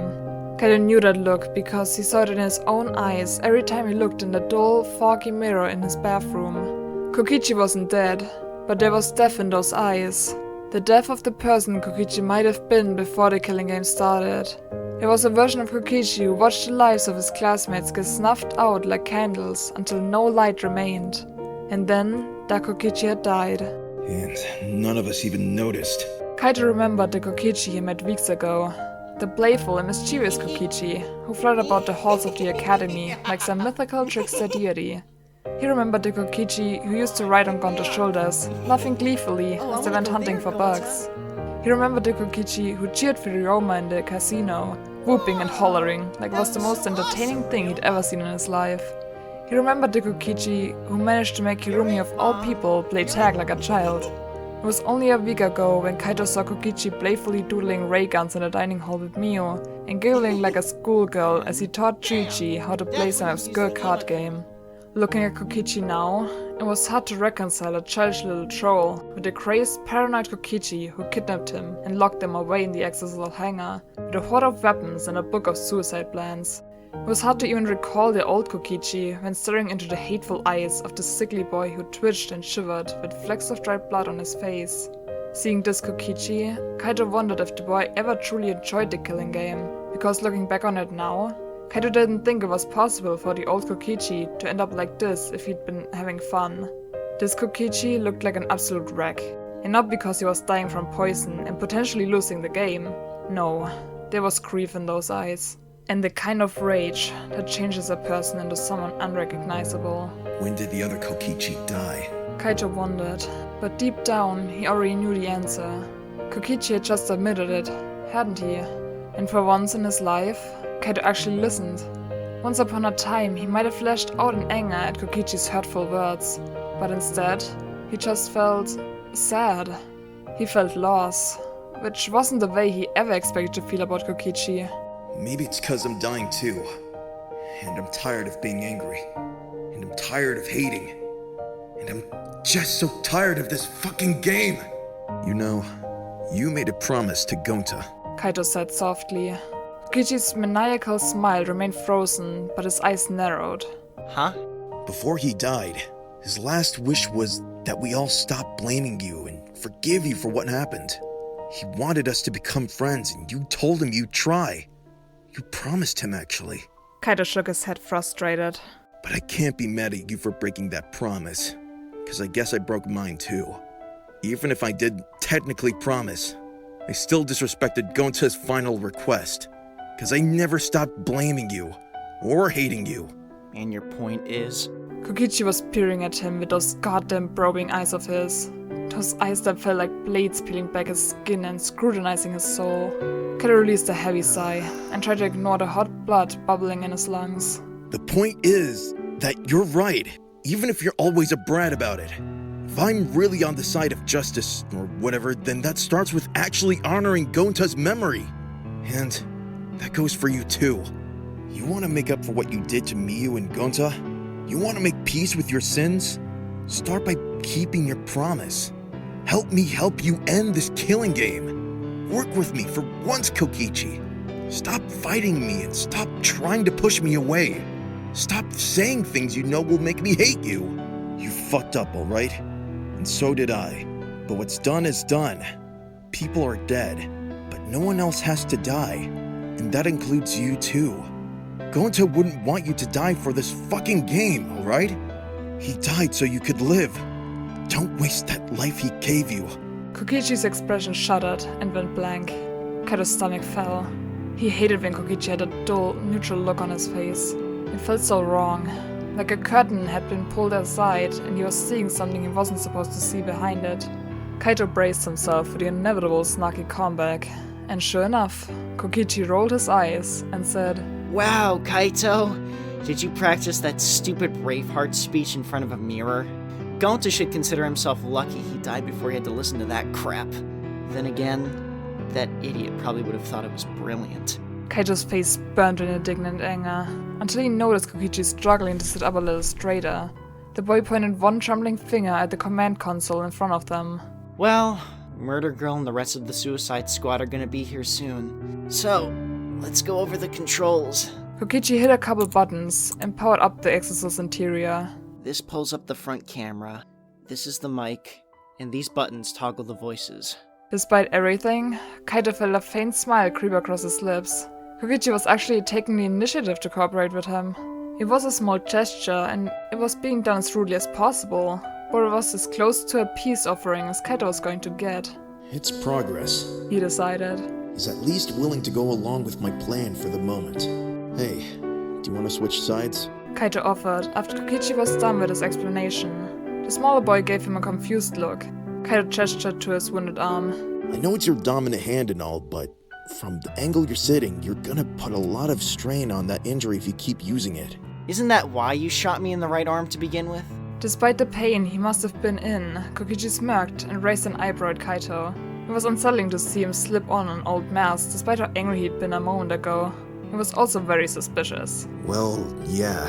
Kaito knew that look because he saw it in his own eyes every time he looked in the dull, foggy mirror in his bathroom. Kokichi wasn't dead, but there was death in those eyes. The death of the person Kokichi might have been before the killing game started. There was a version of Kokichi who watched the lives of his classmates get snuffed out like candles until no light remained. And then, that Kokichi had died.
And none of us even noticed.
Kaito remembered the Kokichi he met weeks ago. The playful and mischievous Kokichi, who fluttered about the halls of the academy like some mythical trickster deity. He remembered the Kokichi who used to ride on Gonta's shoulders, laughing gleefully as they went hunting for bugs. He remembered the Kokichi who cheered for Ryoma in the casino, whooping and hollering like it was the most entertaining thing he'd ever seen in his life. He remembered the Kokichi who managed to make Hirumi of all people play tag like a child. It was only a week ago when Kaito saw Kokichi playfully doodling ray guns in the dining hall with Mio and giggling like a schoolgirl as he taught Chuichi how to play some obscure card game. Looking at Kokichi now, it was hard to reconcile a childish little troll with the crazed, paranoid Kokichi who kidnapped him and locked him away in the accessible hangar with a hoard of weapons and a book of suicide plans. It was hard to even recall the old Kokichi when staring into the hateful eyes of the sickly boy who twitched and shivered with flecks of dried blood on his face. Seeing this Kokichi, Kaito wondered if the boy ever truly enjoyed the killing game, because looking back on it now, Kaito didn't think it was possible for the old Kokichi to end up like this if he'd been having fun. This Kokichi looked like an absolute wreck, and not because he was dying from poison and potentially losing the game. No, there was grief in those eyes. And the kind of rage that changes a person into someone unrecognizable.
When did the other Kokichi die?
Kaito wondered, but deep down he already knew the answer. Kokichi had just admitted it, hadn't he? And for once in his life, Kaito actually listened. Once upon a time he might have lashed out in anger at Kokichi's hurtful words, but instead, he just felt sad. He felt loss, which wasn't the way he ever expected to feel about Kokichi.
Maybe it's because I'm dying too. And I'm tired of being angry. And I'm tired of hating. And I'm just so tired of this fucking game. You know, you made a promise to Gonta.
Kaito said softly. Kokichi's maniacal smile remained frozen, but his eyes narrowed.
Huh?
Before he died, his last wish was that we all stop blaming you and forgive you for what happened. He wanted us to become friends, and you told him you'd try. You promised him, actually.
Kaito shook his head frustrated.
But I can't be mad at you for breaking that promise, because I guess I broke mine too. Even if I did technically promise, I still disrespected Gonta's final request, because I never stopped blaming you, or hating you.
And your point is?
Kokichi was peering at him with those goddamn probing eyes of his. Those eyes that felt like blades peeling back his skin and scrutinizing his soul. Kaito released a heavy sigh and tried to ignore the hot blood bubbling in his lungs.
The point is that you're right, even if you're always a brat about it. If I'm really on the side of justice, or whatever, then that starts with actually honoring Gonta's memory. And that goes for you too. You want to make up for what you did to Miyu and Gonta? You want to make peace with your sins? Start by keeping your promise. Help me help you end this killing game. Work with me for once, Kokichi. Stop fighting me and stop trying to push me away. Stop saying things you know will make me hate you. You fucked up, alright? And so did I. But what's done is done. People are dead, but no one else has to die. And that includes you too. Gonta wouldn't want you to die for this fucking game, alright? He died so you could live. Don't waste that life he gave you.
Kokichi's expression shuddered and went blank. Kaito's stomach fell. He hated when Kokichi had a dull, neutral look on his face. It felt so wrong. Like a curtain had been pulled aside and he was seeing something he wasn't supposed to see behind it. Kaito braced himself for the inevitable snarky comeback. And sure enough, Kokichi rolled his eyes and said,
Wow, Kaito! Did you practice that stupid Braveheart speech in front of a mirror? Gonta should consider himself lucky he died before he had to listen to that crap. Then again, that idiot probably would have thought it was brilliant.
Kaito's face burned in indignant anger, until he noticed Kokichi struggling to sit up a little straighter. The boy pointed one trembling finger at the command console in front of them.
Well, Murder Girl and the rest of the Suicide Squad are gonna be here soon. So, let's go over the controls.
Kokichi hit a couple buttons and powered up the Exorcist's interior.
This pulls up the front camera, this is the mic, and these buttons toggle the voices.
Despite everything, Kaito felt a faint smile creep across his lips. Kokichi was actually taking the initiative to cooperate with him. It was a small gesture, and it was being done as rudely as possible, but it was as close to a peace offering as Kaito was going to get.
It's progress.
He decided.
He's at least willing to go along with my plan for the moment. Hey, do you want to switch sides?
Kaito offered after Kokichi was done with his explanation. The smaller boy gave him a confused look. Kaito gestured to his wounded arm.
I know it's your dominant hand and all, but from the angle you're sitting, you're gonna put a lot of strain on that injury if you keep using it.
Isn't that why you shot me in the right arm to begin with?
Despite the pain he must have been in, Kokichi smirked and raised an eyebrow at Kaito. It was unsettling to see him slip on an old mask despite how angry he'd been a moment ago. It was also very suspicious.
Well, yeah,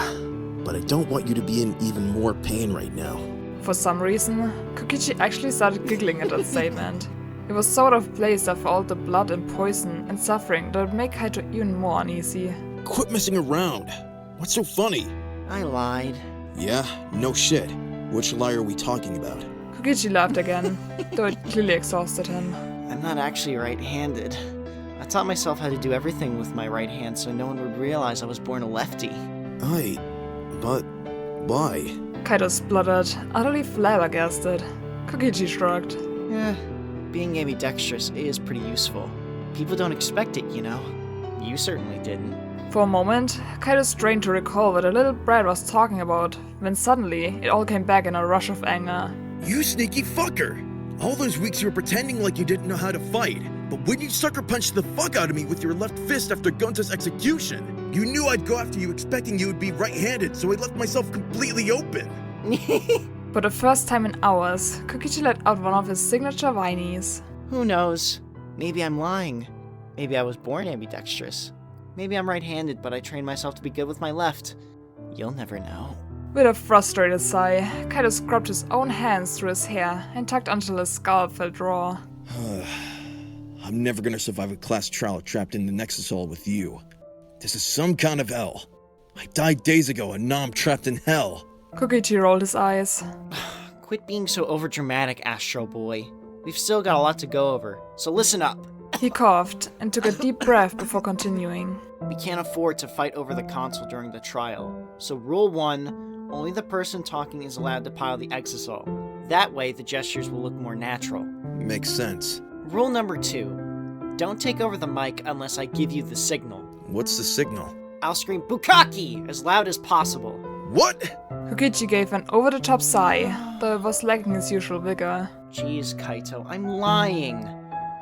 but I don't want you to be in even more pain right now.
For some reason, Kokichi actually started giggling at that statement. It was sort of placed after all the blood and poison and suffering that would make Kaito even more uneasy.
Quit messing around. What's so funny?
I lied.
Yeah, no shit. Which lie are we talking about?
Kokichi laughed again, though it clearly exhausted him.
I'm not actually right-handed. I taught myself how to do everything with my right hand so no one would realize I was born a lefty.
But why?
Kaito spluttered, utterly flabbergasted. Kokichi shrugged.
Being ambidextrous is pretty useful. People don't expect it, you know. You certainly didn't.
For a moment, Kaito strained to recall what the little brat was talking about, when suddenly it all came back in a rush of anger.
You sneaky fucker! All those weeks you were pretending like you didn't know how to fight, but when you sucker punched the fuck out of me with your left fist after Gonta's execution, you knew I'd go after you expecting you would be right-handed, so I left myself completely open.
For the first time in hours, Kokichi let out one of his signature whinies.
Who knows? Maybe I'm lying. Maybe I was born ambidextrous. Maybe I'm right-handed, but I trained myself to be good with my left. You'll never know.
With a frustrated sigh, Kaito scrubbed his own hands through his hair and tucked until his scalp felt raw.
I'm never gonna survive a class trial trapped in the Nexus Hall with you. This is some kind of hell. I died days ago and now I'm trapped in hell.
Kokichi rolled his eyes.
Quit being so overdramatic, Astro Boy. We've still got a lot to go over, so listen up.
He coughed and took a deep breath before continuing.
We can't afford to fight over the console during the trial. So rule 1, only the person talking is allowed to pilot the exisal. That way, the gestures will look more natural.
Makes sense.
Rule number 2, don't take over the mic unless I give you the signal.
What's the signal?
I'll scream Bukkake as loud as possible.
What?
Kokichi gave an over-the-top sigh, though it was lacking his usual vigor.
Jeez, Kaito, I'm lying.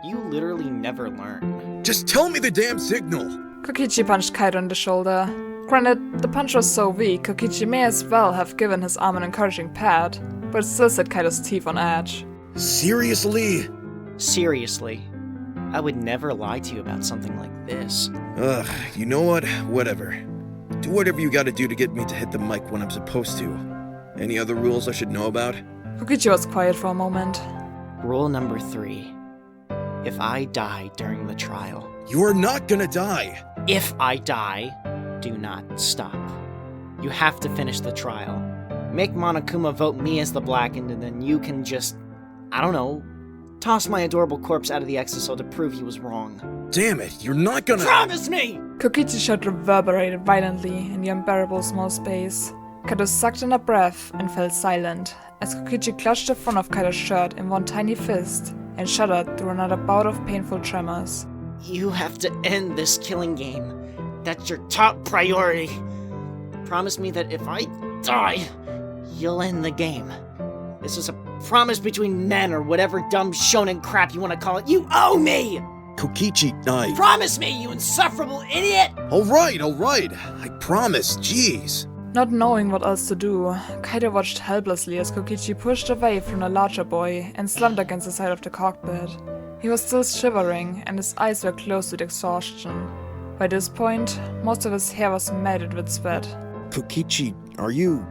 You literally never learn.
Just tell me the damn signal!
Kokichi punched Kaito in the shoulder. Granted, the punch was so weak, Kokichi may as well have given his arm an encouraging pat. but it still set Kaito's teeth on edge.
Seriously?
Seriously, I would never lie to you about something like this.
Ugh, you know what? Whatever. Do whatever you gotta do to get me to hit the mic when I'm supposed to. Any other rules I should know about?
Kokichi was quiet for a moment.
Rule number 3. If I die during the trial,
You're not gonna die!
if I die, do not stop. You have to finish the trial. Make Monokuma vote me as the Blackened, and then you can just, I don't know, toss my adorable corpse out of the Exisal to prove he was wrong.
Damn it, you're not gonna—
Promise me!
Kokichi's shot reverberated violently in the unbearable small space. Kaito sucked in a breath and fell silent, as Kokichi clutched the front of Kaito's shirt in one tiny fist and shuddered through another bout of painful tremors.
You have to end this killing game. That's your top priority. Promise me that if I die, you'll end the game. This is a promise between men or whatever dumb shonen crap you want to call it. You owe me!
Kokichi, I—
Promise me, you insufferable idiot!
Alright. I promise, jeez.
Not knowing what else to do, Kaito watched helplessly as Kokichi pushed away from the larger boy and slumped against the side of the cockpit. He was still shivering and his eyes were closed with exhaustion. By this point, most of his hair was matted with sweat.
Kokichi, are you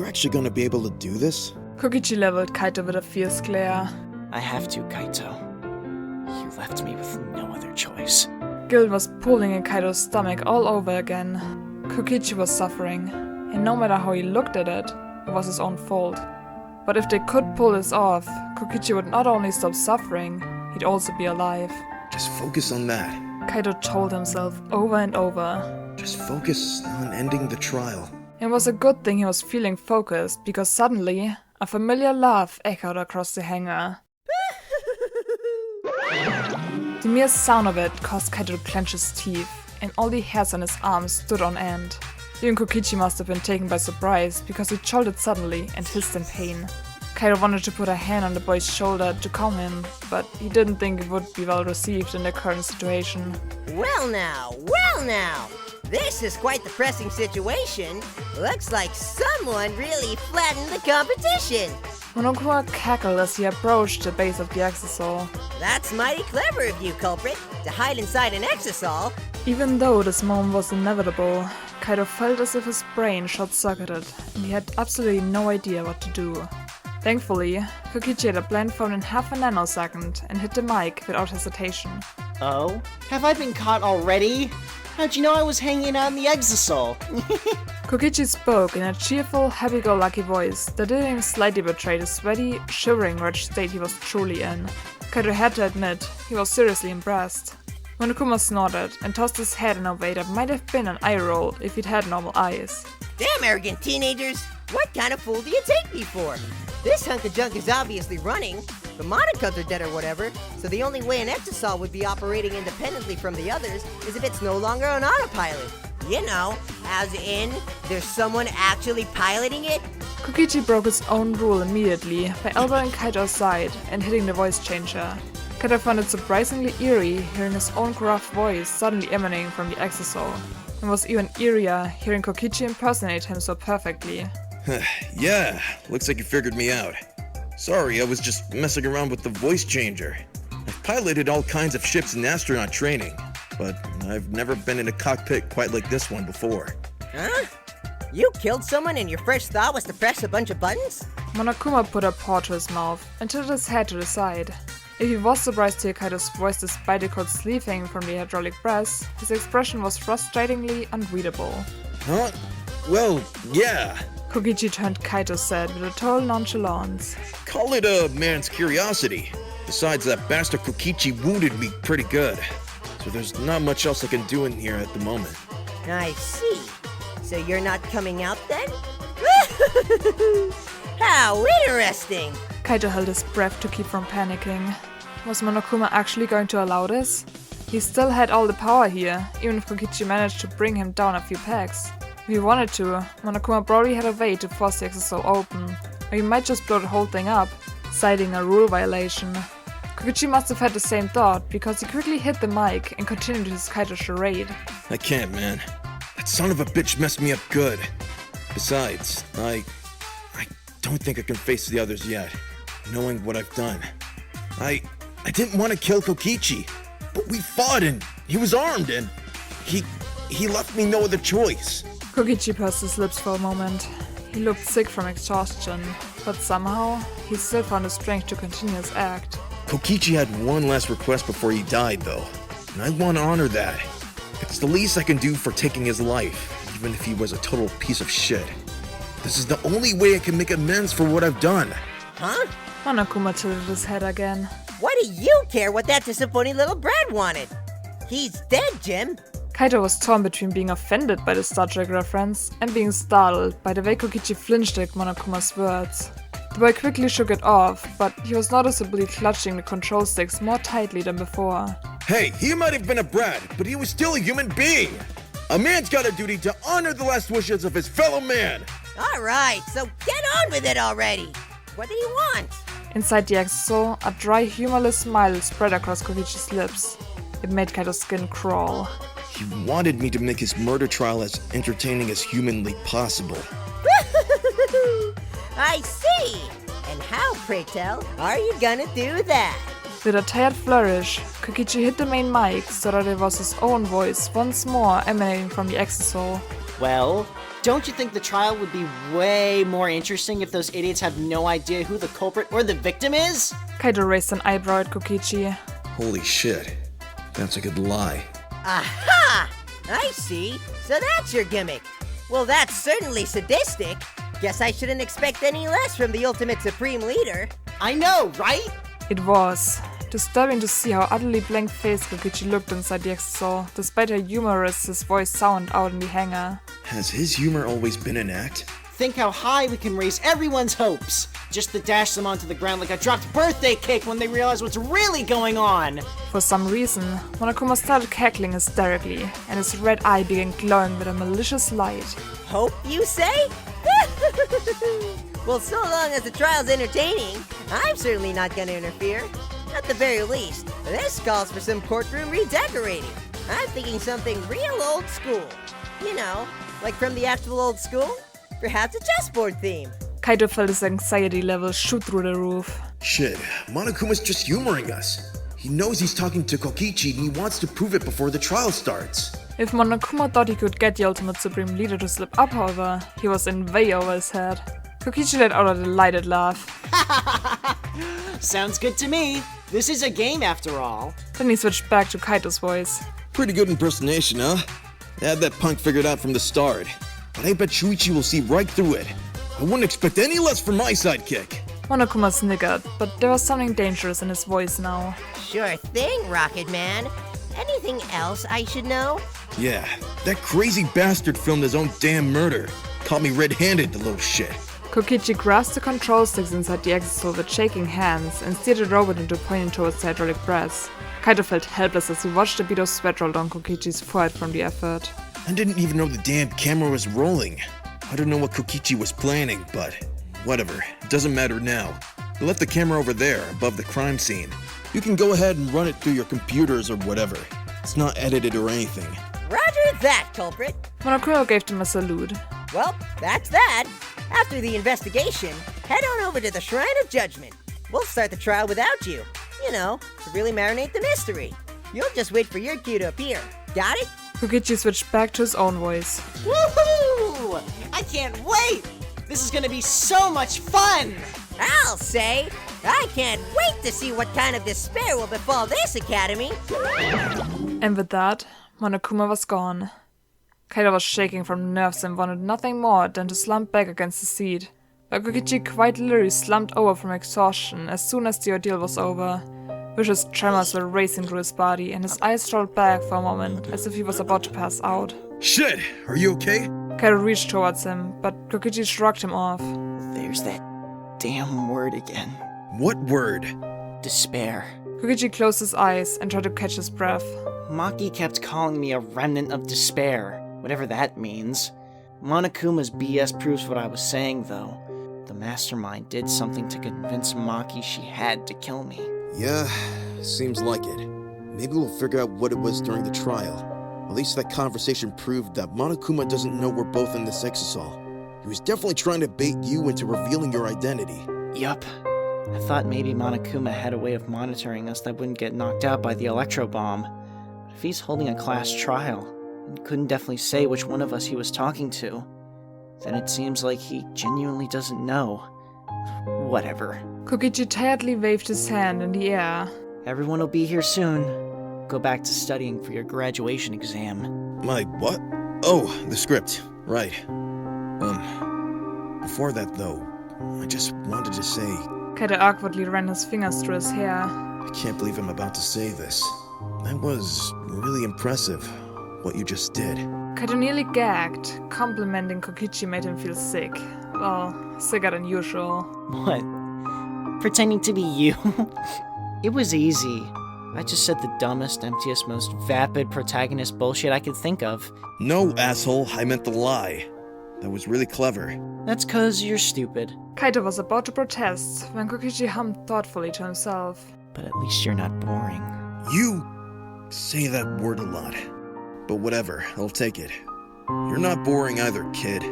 actually gonna be able to do this?
Kokichi leveled Kaito with a fierce glare.
I have to, Kaito. You left me with no other choice.
Guilt was pulling in Kaito's stomach all over again. Kokichi was suffering, and no matter how he looked at it, it was his own fault. But if they could pull this off, Kokichi would not only stop suffering, he'd also be alive.
Just focus on that.
Kaito told himself over and over.
Just focus on ending the trial.
It was a good thing he was feeling focused, because suddenly, a familiar laugh echoed across the hangar. The mere sound of it caused Kaito to clench his teeth, and all the hairs on his arms stood on end. Even Kokichi must have been taken by surprise, because he jolted suddenly and hissed in pain. Kaito wanted to put a hand on the boy's shoulder to calm him, but he didn't think it would be well received in the current situation.
Well now, this is quite the pressing situation. Looks like someone really flattened the competition.
Monokuma cackled as he approached the base of the Exisal.
That's mighty clever of you, culprit, to hide inside an Exisal.
Even though this moment was inevitable, Kaito felt as if his brain short-circuited, and he had absolutely no idea what to do. Thankfully, Kokichi had a plan phone in half a nanosecond and hit the mic without hesitation.
Oh? Have I been caught already? How'd you know I was hanging out in the Exisal?
Kokichi spoke in a cheerful, happy-go-lucky voice that didn't slightly betray the sweaty, shivering wretched state he was truly in. Kaito had to admit, he was seriously impressed. Monokuma snorted and tossed his head in a way that might have been an eye roll if he'd had normal eyes.
Damn arrogant teenagers! What kind of fool do you take me for? This hunk of junk is obviously running. The Monokums are dead or whatever, so the only way an Exisal would be operating independently from the others is if it's no longer on autopilot. You know, as in, there's someone actually piloting it?
Kokichi broke his own rule immediately by elbowing Kaito aside and hitting the voice changer. Kaito found it surprisingly eerie hearing his own gruff voice suddenly emanating from the Exisal, and was even eerier hearing Kokichi impersonate him so perfectly.
Yeah, looks like you figured me out. Sorry, I was just messing around with the voice changer. I've piloted all kinds of ships in astronaut training, but I've never been in a cockpit quite like this one before.
Huh? You killed someone and your first thought was to press a bunch of buttons?
Monokuma put a paw to his mouth and tilted his head to the side. If he was surprised to hear Kaito's voice despite the cold sleeve hanging from the hydraulic press, his expression was frustratingly unreadable.
Huh? Well, yeah.
Kokichi turned Kaito's said with a total nonchalance.
Call it a man's curiosity. Besides, that bastard Kokichi wounded me pretty good. So there's not much else I can do in here at the moment.
I see. So you're not coming out then? How interesting!
Kaito held his breath to keep from panicking. Was Monokuma actually going to allow this? He still had all the power here, even if Kokichi managed to bring him down a few pegs. If he wanted to, Monokuma probably had a way to force the Exisal open, or he might just blow the whole thing up, citing a rule violation. Kokichi must have had the same thought, because he quickly hit the mic and continued his Kaito charade.
I can't, man. That son of a bitch messed me up good. Besides, I don't think I can face the others yet, knowing what I've done. I didn't want to kill Kokichi, but we fought and he was armed and he left me no other choice.
Kokichi pursed his lips for a moment. He looked sick from exhaustion, but somehow, he still found the strength to continue his act.
Kokichi had one last request before he died, though, and I want to honor that. It's the least I can do for taking his life, even if he was a total piece of shit. This is the only way I can make amends for what I've done.
Huh?
Monokuma tilted his head again.
Why do you care what that disappointing little brat wanted? He's dead, Jim.
Kaito was torn between being offended by the Star Trek reference and being startled by the way Kokichi flinched at Monokuma's words. The boy quickly shook it off, but he was noticeably clutching the control sticks more tightly than before.
Hey, he might have been a brat, but he was still a human being. A man's got a duty to honor the last wishes of his fellow man.
All right, so get on with it already. What do you want?
Inside the exo, a dry, humorless smile spread across Kokichi's lips. It made Kaito's skin crawl.
He wanted me to make his murder trial as entertaining as humanly possible.
I see. And how, pray tell, are you gonna do that?
With a tired flourish, Kokichi hit the main mic so that it was his own voice once more emanating from the exo.
Well, don't you think the trial would be way more interesting if those idiots have no idea who the culprit or the victim is?
Kaito raised an eyebrow at Kokichi.
Holy shit. That's a good lie.
Aha! I see. So that's your gimmick. Well, that's certainly sadistic. Guess I shouldn't expect any less from the ultimate supreme leader.
I know, right?
It was disturbing to see how utterly blank-faced Kokichi looked inside the exo, despite how humorous his voice sounded out in the hangar.
Has his humor always been an act?
Think how high we can raise everyone's hopes. Just to dash them onto the ground like a dropped birthday cake when they realize what's really going on.
For some reason, Monokuma started cackling hysterically, and his red eye began glowing with a malicious light.
Hope, you say? Well, so long as the trial's entertaining, I'm certainly not gonna interfere. At the very least, this calls for some courtroom redecorating. I'm thinking something real old school. You know, like from the actual old school? Perhaps a chessboard theme.
Kaito felt his anxiety level shoot through the roof.
Shit, Monokuma's just humoring us. He knows he's talking to Kokichi and he wants to prove it before the trial starts.
If Monokuma thought he could get the ultimate supreme leader to slip up, however, he was in way over his head. Kokichi let out a delighted laugh.
Sounds good to me. This is a game after all.
Then he switched back to Kaito's voice.
Pretty good impersonation, huh? I had that punk figured out from the start. But I bet Shuichi will see right through it. I wouldn't expect any less from my sidekick.
Monokuma sniggered, but there was something dangerous in his voice now.
Sure thing, Rocket Man. Anything else I should know?
Yeah, that crazy bastard filmed his own damn murder. Caught me red-handed, the little shit.
Kokichi grasped the control sticks inside the exo with shaking hands and steered the robot into pointing towards the hydraulic press. Kaito felt helpless as he watched a bead of sweat roll down Kokichi's forehead from the effort.
I didn't even know the damn camera was rolling. I don't know what Kokichi was planning, but whatever. It doesn't matter now. I left the camera over there, above the crime scene. You can go ahead and run it through your computers or whatever. It's not edited or anything.
Roger that, culprit.
Monokuma gave them a salute.
Well, that's that. After the investigation, head on over to the Shrine of Judgment. We'll start the trial without you. You know, to really marinate the mystery. You'll just wait for your cue to appear. Got it?
Kokichi switched back to his own voice.
Woohoo! I can't wait! This is gonna be so much fun!
I'll say, I can't wait to see what kind of despair will befall this academy.
And with that, Monokuma was gone. Kaito was shaking from nerves and wanted nothing more than to slump back against the seat. But Kokichi quite literally slumped over from exhaustion as soon as the ordeal was over. Vicious tremors were racing through his body, and his eyes rolled back for a moment, as if he was about to pass out.
Shit! Are you okay?
Kaito reached towards him, but Kokichi shrugged him off.
There's that damn word again.
What word?
Despair.
Kokichi closed his eyes and tried to catch his breath.
Maki kept calling me a remnant of despair, whatever that means. Monokuma's BS proves what I was saying, though. The mastermind did something to convince Maki she had to kill me.
Yeah, seems like it. Maybe we'll figure out what it was during the trial. At least that conversation proved that Monokuma doesn't know we're both in this exisal. He was definitely trying to bait you into revealing your identity.
Yup. I thought maybe Monokuma had a way of monitoring us that wouldn't get knocked out by the electro bomb. But if he's holding a class trial and couldn't definitely say which one of us he was talking to, then it seems like he genuinely doesn't know. Whatever.
Kokichi tiredly waved his hand in the air.
Everyone will be here soon. Go back to studying for your graduation exam.
My what? Oh, the script. Right. Before that though, I just wanted to say,
Kaito awkwardly ran his fingers through his hair.
I can't believe I'm about to say this. That was really impressive, what you just did.
Kaito nearly gagged. Complimenting Kokichi made him feel sick. Well, sicker than usual.
What? Pretending to be you? It was easy. I just said the dumbest, emptiest, most vapid protagonist bullshit I could think of.
No, asshole, I meant the lie. That was really clever.
That's 'cause you're stupid.
Kaito was about to protest when Kokichi hummed thoughtfully to himself.
But at least you're not boring.
You say that word a lot. But whatever, I'll take it. You're not boring either, kid.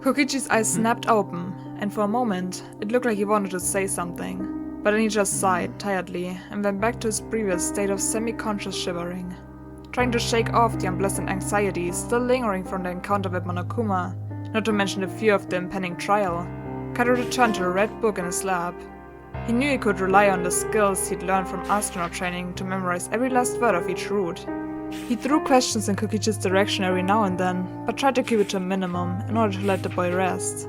Kokichi's eyes snapped open, and for a moment, it looked like he wanted to say something. But then he just sighed tiredly and went back to his previous state of semi-conscious shivering. Trying to shake off the unpleasant anxiety still lingering from the encounter with Monokuma, not to mention the fear of the impending trial, Kaito returned to the red book in his lap. He knew he could rely on the skills he'd learned from astronaut training to memorize every last word of each route. He threw questions in Kokichi's direction every now and then, but tried to keep it to a minimum in order to let the boy rest.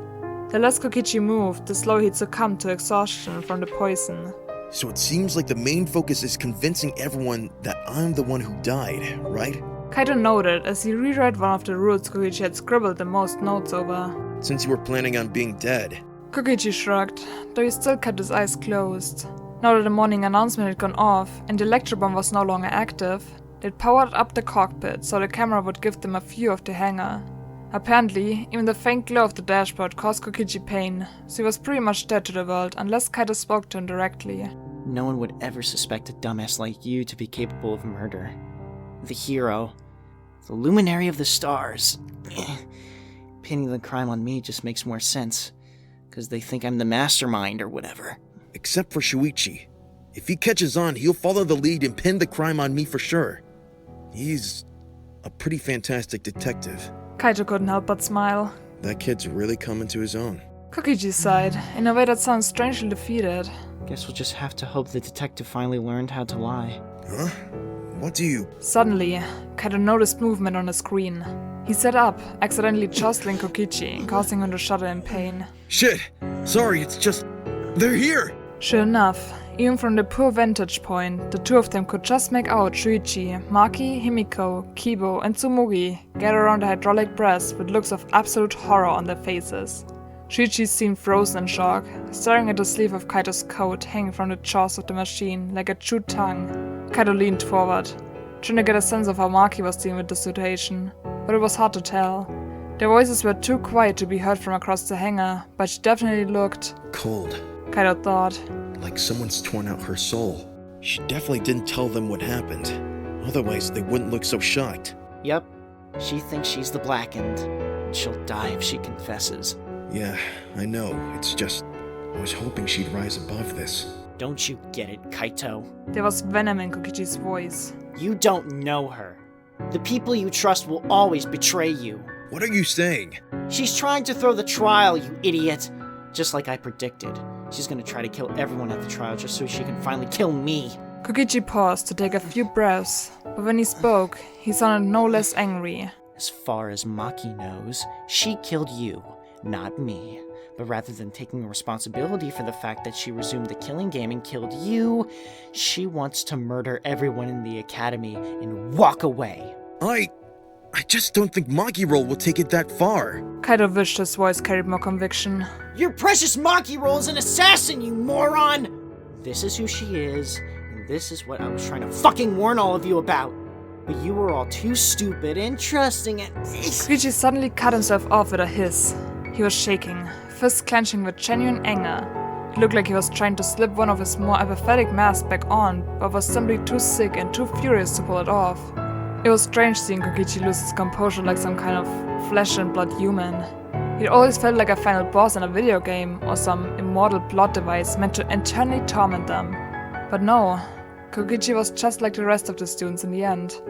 The less Kokichi moved, the slower he'd succumb to exhaustion from the poison.
So it seems like the main focus is convincing everyone that I'm the one who died, right?
Kaito nodded as he reread one of the routes Kokichi had scribbled the most notes over.
Since you were planning on being dead.
Kokichi shrugged, though he still kept his eyes closed. Now that the morning announcement had gone off and the electro bomb was no longer active, they'd powered up the cockpit so the camera would give them a view of the hangar. Apparently, even the faint glow of the dashboard caused Kokichi pain, so he was pretty much dead to the world unless Kaito spoke to him directly.
No one would ever suspect a dumbass like you to be capable of murder. The hero. The luminary of the stars. Pinning the crime on me just makes more sense, because they think I'm the mastermind or whatever.
Except for Shuichi. If he catches on, he'll follow the lead and pin the crime on me for sure. He's a pretty fantastic detective.
Kaito couldn't help but smile.
That kid's really coming to his own.
Kokichi sighed, in a way that sounds strangely defeated.
Guess we'll just have to hope the detective finally learned how to lie.
Huh? What do you...
Suddenly, Kaito noticed movement on the screen. He sat up, accidentally jostling Kokichi and causing him to shudder in pain.
Shit! Sorry, it's just... They're here!
Sure enough, even from the poor vantage point, the two of them could just make out Shuichi, Maki, Himiko, Kibo, and Tsumugi gather around the hydraulic press with looks of absolute horror on their faces. Shuichi seemed frozen in shock, staring at the sleeve of Kaito's coat hanging from the jaws of the machine like a chewed tongue. Kaito leaned forward, trying to get a sense of how Maki was dealing with the situation, but it was hard to tell. Their voices were too quiet to be heard from across the hangar, but she definitely looked
Cold.
Kaito thought.
Like someone's torn out her soul. She definitely didn't tell them what happened. Otherwise, they wouldn't look so shocked.
Yep, she thinks she's the Blackened, and she'll die if she confesses.
Yeah, I know. It's just... I was hoping she'd rise above this.
Don't you get it, Kaito?
There was venom in Kokichi's voice.
You don't know her. The people you trust will always betray you.
What are you saying?
She's trying to throw the trial, you idiot. Just like I predicted. She's gonna try to kill everyone at the trial just so she can finally kill me.
Kokichi paused to take a few breaths, but when he spoke, he sounded no less angry.
As far as Maki knows, she killed you, not me. But rather than taking responsibility for the fact that she resumed the killing game and killed you, she wants to murder everyone in the academy and walk away.
I just don't think Maki-Roll will take it that far.
Kaito wished his voice carried more conviction.
Your precious Maki-Roll is an assassin, you moron! This is who she is, and this is what I was trying to fucking warn all of you about. But you were all too stupid and trusting and...
Kokichi suddenly cut himself off with a hiss. He was shaking, fists clenching with genuine anger. It looked like he was trying to slip one of his more apathetic masks back on, but was simply too sick and too furious to pull it off. It was strange seeing Kokichi lose his composure like some kind of flesh and blood human. It always felt like a final boss in a video game or some immortal plot device meant to eternally torment them. But no, Kokichi was just like the rest of the students in the end.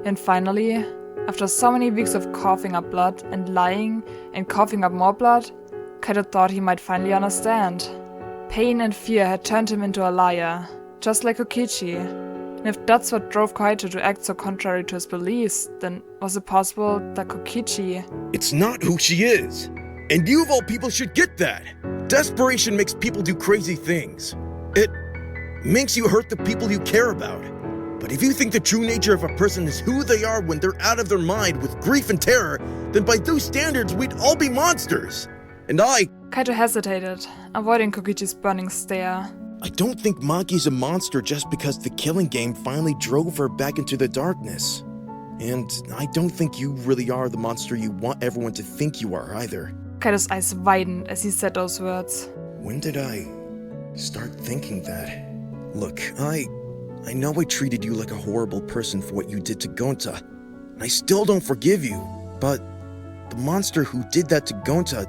And finally, after so many weeks of coughing up blood and lying and coughing up more blood, Kaito thought he might finally understand. Pain and fear had turned him into a liar, just like Kokichi. And if that's what drove Kaito to act so contrary to his beliefs, then was it possible that Kokichi...
It's not who she is. And you of all people should get that. Desperation makes people do crazy things. It makes you hurt the people you care about. But if you think the true nature of a person is who they are when they're out of their mind with grief and terror, then by those standards we'd all be monsters. And
Kaito hesitated, avoiding Kokichi's burning stare.
I don't think Maki's a monster just because the killing game finally drove her back into the darkness. And I don't think you really are the monster you want everyone to think you are either.
Kaito's eyes widened as he said those words.
When did I start thinking that? Look, I know I treated you like a horrible person for what you did to Gonta. And I still don't forgive you. But the monster who did that to Gonta,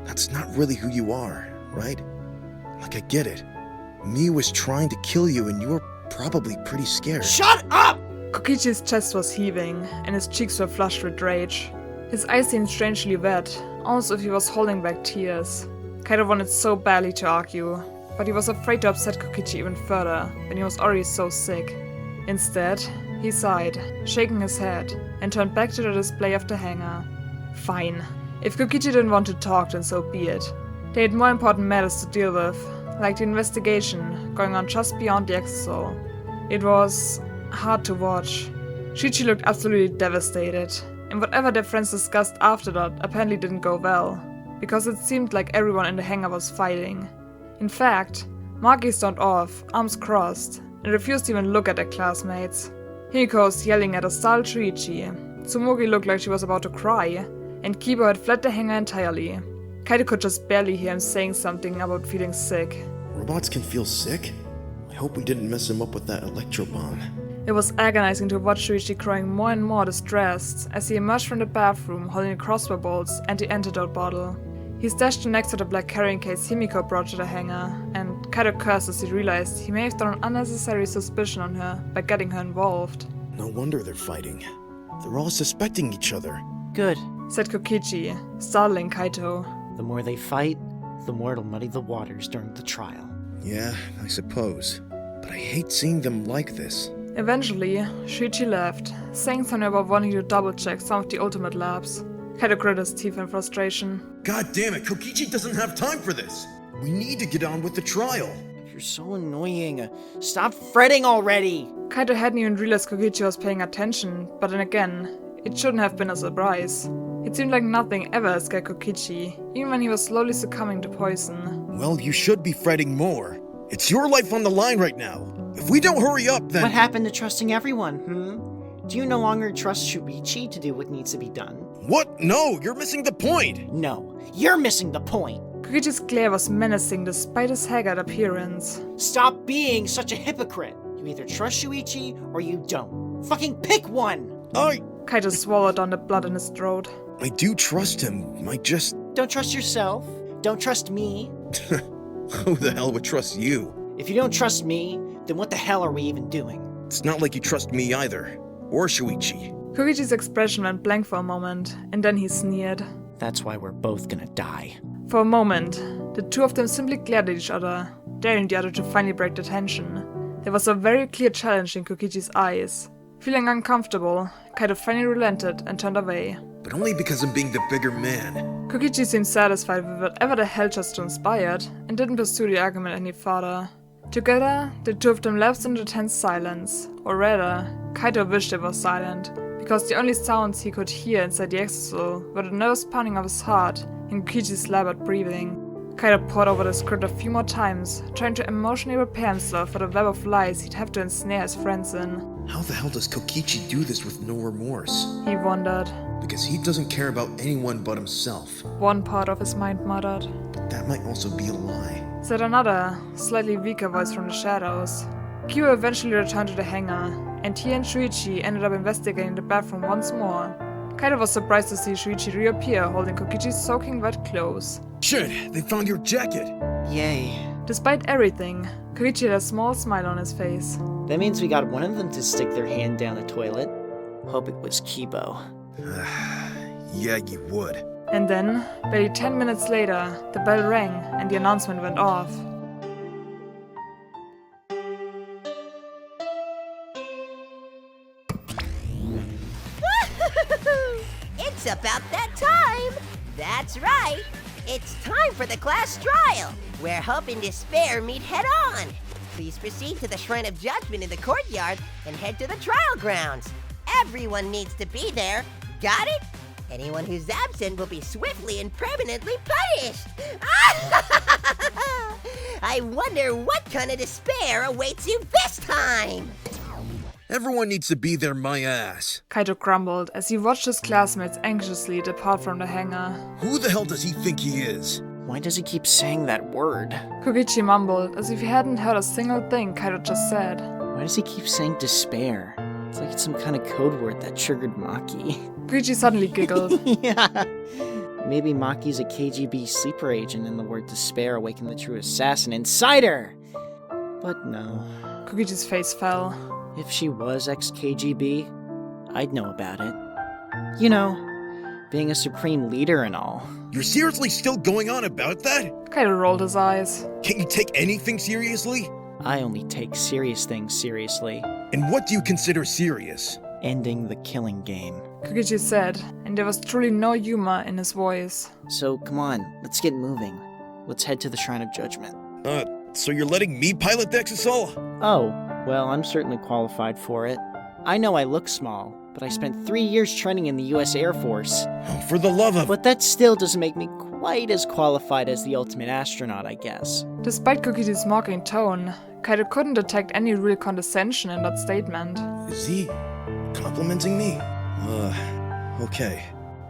that's not really who you are, right? Like, I get it. Mi was trying to kill you and you were probably pretty scared.
Shut up!
Kokichi's chest was heaving, and his cheeks were flushed with rage. His eyes seemed strangely wet, almost as if he was holding back tears. Kaito wanted so badly to argue, but he was afraid to upset Kokichi even further when he was already so sick. Instead, he sighed, shaking his head, and turned back to the display of the hangar. Fine. If Kokichi didn't want to talk, then so be it. They had more important matters to deal with, like the investigation going on just beyond the Exosol. It was hard to watch. Shichi looked absolutely devastated, and whatever their friends discussed after that apparently didn't go well, because it seemed like everyone in the hangar was fighting. In fact, Maki stormed off, arms crossed, and refused to even look at their classmates. Himiko was yelling at a startled Shuichi, Tsumugi looked like she was about to cry, and Kiba had fled the hangar entirely. Kaito could just barely hear him saying something about feeling sick.
Robots can feel sick? I hope we didn't mess him up with that electro bomb.
It was agonizing to watch Shuichi growing more and more distressed as he emerged from the bathroom holding the crossbow bolts and the antidote bottle. He stashed them next to the black carrying case Himiko brought to the hangar, and Kaito cursed as he realized he may have thrown unnecessary suspicion on her by getting her involved.
No wonder they're fighting. They're all suspecting each other.
Good.
Said Kokichi, startling Kaito.
The more they fight, the more it'll muddy the waters during the trial.
Yeah, I suppose. But I hate seeing them like this.
Eventually, Shuichi left, saying something about wanting to double-check some of the ultimate labs. Kaito grit his teeth in frustration.
God damn it, Kokichi doesn't have time for this! We need to get on with the trial!
You're so annoying. Stop fretting already!
Kaito hadn't even realized Kokichi was paying attention, but then again, it shouldn't have been a surprise. It seemed like nothing ever scared Kokichi, even when he was slowly succumbing to poison.
Well, you should be fretting more. It's your life on the line right now. If we don't hurry up, then—
What happened to trusting everyone, Do you no longer trust Shuichi to do what needs to be done?
What? No, you're missing the point!
No, you're missing the point!
Kokichi's glare was menacing despite his haggard appearance.
Stop being such a hypocrite! You either trust Shuichi or you don't. Fucking pick one!
Kaito swallowed down the blood in his throat.
I do trust him. I just—
Don't trust yourself. Don't trust me.
Who the hell would trust you?
If you don't trust me, then what the hell are we even doing?
It's not like you trust me either. Or Shuichi.
Kokichi's expression went blank for a moment, and then he sneered.
That's why we're both gonna die.
For a moment, the two of them simply glared at each other, daring the other to finally break the tension. There was a very clear challenge in Kokichi's eyes. Feeling uncomfortable, Kaito finally relented and turned away.
But only because I'm being the bigger man.
Kokichi seemed satisfied with whatever the hell just transpired, and didn't pursue the argument any further. Together, the two of them lapsed into tense silence, or rather, Kaito wished it was silent, because the only sounds he could hear inside the exosol were the nervous pounding of his heart and Kokichi's labored breathing. Kaito pored over the script a few more times, trying to emotionally prepare himself for the web of lies he'd have to ensnare his friends in.
How the hell does Kokichi do this with no remorse?
He wondered.
Because he doesn't care about anyone but himself.
One part of his mind muttered.
But that might also be a lie.
Said another, slightly weaker voice from the shadows. Kyo eventually returned to the hangar, and he and Shuichi ended up investigating the bathroom once more. Kaito Kaito was surprised to see Shuichi reappear holding Kokichi's soaking wet clothes.
Shit, they found your jacket.
Yay.
Despite everything, Kokichi had a small smile on his face.
That means we got one of them to stick their hand down the toilet. Hope it was Kibo.
Yeah, you would.
And then, barely 10 minutes later, the bell rang and the announcement went off.
It's about that time! That's right! It's time for the class trial, where hope and despair meet head-on. Please proceed to the Shrine of Judgment in the courtyard and head to the trial grounds. Everyone needs to be there. Got it? Anyone who's absent will be swiftly and permanently punished. I wonder what kind of despair awaits you this time.
Everyone needs to be there, my ass.
Kaito grumbled as he watched his classmates anxiously depart from the hangar.
Who the hell does he think he is?
Why does he keep saying that word?
Kokichi mumbled as if he hadn't heard a single thing Kaito just said.
Why does he keep saying despair? It's like it's some kind of code word that triggered Maki.
Kokichi suddenly giggled.
Yeah. Maybe Maki's a KGB sleeper agent and the word despair awakened the true assassin inside her. But no.
Kokichi's face fell.
If she was ex-KGB, I'd know about it. You know, being a supreme leader and all.
You're seriously still going on about that?
Kaito rolled his eyes.
Can't you take anything seriously?
I only take serious things seriously.
And what do you consider serious?
Ending the killing game.
Kokichi said, and there was truly no humor in his voice.
So come on, let's get moving. Let's head to the Shrine of Judgment.
So you're letting me pilot the Exisal?
Oh, well, I'm certainly qualified for it. I know I look small, but I spent 3 years training in the US Air Force.
Oh, for the love of...
But that still doesn't make me quite as qualified as the ultimate astronaut, I guess.
Despite Kokichi's mocking tone, Kaito couldn't detect any real condescension in that statement.
Is he complimenting me? Okay.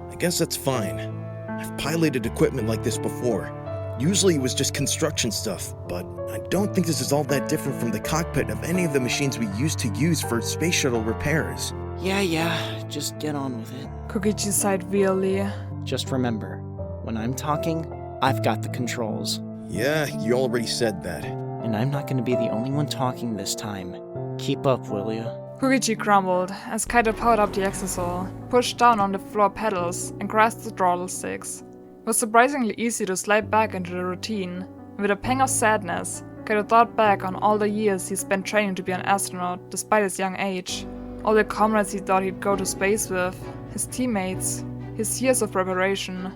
I guess that's fine. I've piloted equipment like this before. Usually it was just construction stuff, but I don't think this is all that different from the cockpit of any of the machines we used to use for space shuttle repairs.
Yeah, just get on with it.
Kokichi sighed wearily.
Just remember, when I'm talking, I've got the controls.
Yeah, you already said that.
And I'm not going to be the only one talking this time. Keep up, will ya?
Kokichi grumbled as Kaito powered up the Exisal, pushed down on the floor pedals, and grasped the throttle sticks. It was surprisingly easy to slide back into the routine. With a pang of sadness, Kaito thought back on all the years he spent training to be an astronaut despite his young age. All the comrades he thought he'd go to space with, his teammates, his years of preparation,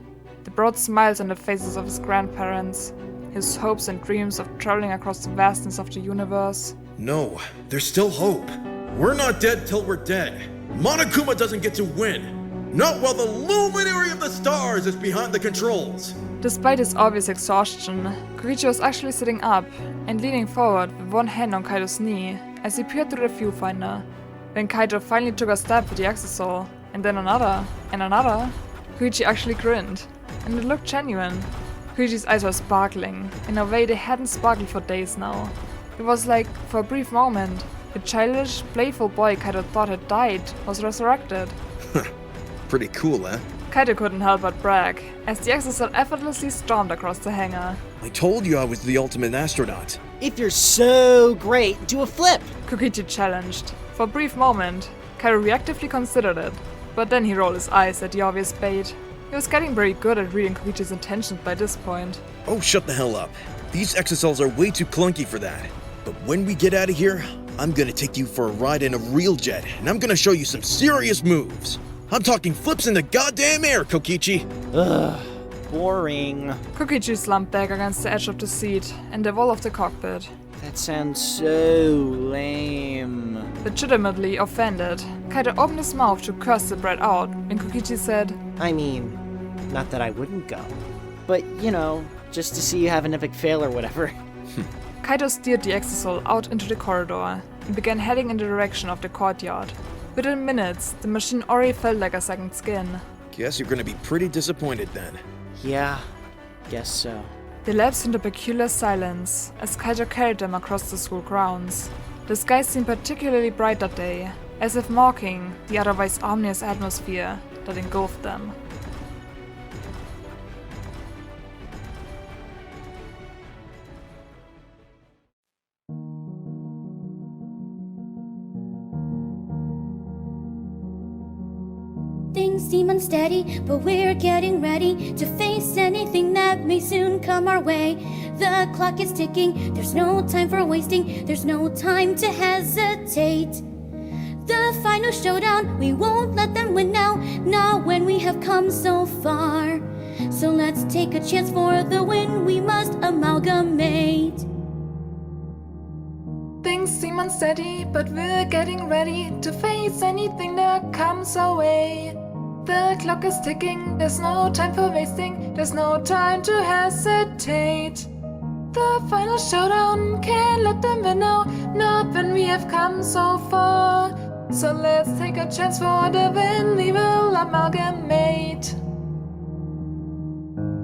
the broad smiles on the faces of his grandparents, his hopes and dreams of traveling across the vastness of the universe.
No, there's still hope. We're not dead till we're dead. Monokuma doesn't get to win. Not while the luminary of the stars is behind the controls.
Despite his obvious exhaustion, Kokichi was actually sitting up and leaning forward with one hand on Kaito's knee as he peered through the viewfinder. When Kaito finally took a step with the Exisal, and then another, and another, Kokichi actually grinned, and it looked genuine. Koichi's eyes were sparkling, in a way they hadn't sparkled for days now. It was like, for a brief moment, the childish, playful boy Kaito thought had died was resurrected.
Pretty cool, eh?
Kaito couldn't help but brag, as the Exisal effortlessly stormed across the hangar.
I told you I was the ultimate astronaut.
If you're so great, do a flip!
Kokichi challenged. For a brief moment, Kaito reactively considered it, but then he rolled his eyes at the obvious bait. He was getting very good at reading Kokichi's intentions by this point.
Oh, shut the hell up. These Exisals are way too clunky for that. But when we get out of here, I'm gonna take you for a ride in a real jet, and I'm gonna show you some serious moves. I'm talking flips in the goddamn air, Kokichi.
Ugh, boring.
Kokichi slumped back against the edge of the seat and the wall of the cockpit.
That sounds so lame.
Legitimately offended, Kaito opened his mouth to curse the bread out when Kokichi said,
I mean, not that I wouldn't go, but you know, just to see you have an epic fail or whatever.
Kaito steered the Exisal out into the corridor and began heading in the direction of the courtyard. Within minutes, the machine already felt like a second skin.
Guess you're gonna be pretty disappointed then.
Yeah, guess so.
They lapsed into peculiar silence as Kaito carried them across the school grounds. The sky seemed particularly bright that day, as if mocking the otherwise ominous atmosphere that engulfed them.
Things seem unsteady, but we're getting ready to face anything that may soon come our way. The clock is ticking, there's no time for wasting, there's no time to hesitate. The final showdown, we won't let them win now, not when we have come so far. So let's take a chance for the win, we must amalgamate.
Things seem unsteady, but we're getting ready to face anything that comes our way. The clock is ticking, there's no time for wasting, there's no time to hesitate. The final showdown, can't let them win now, not when we have come so far. So let's take a chance for the win, we will amalgamate.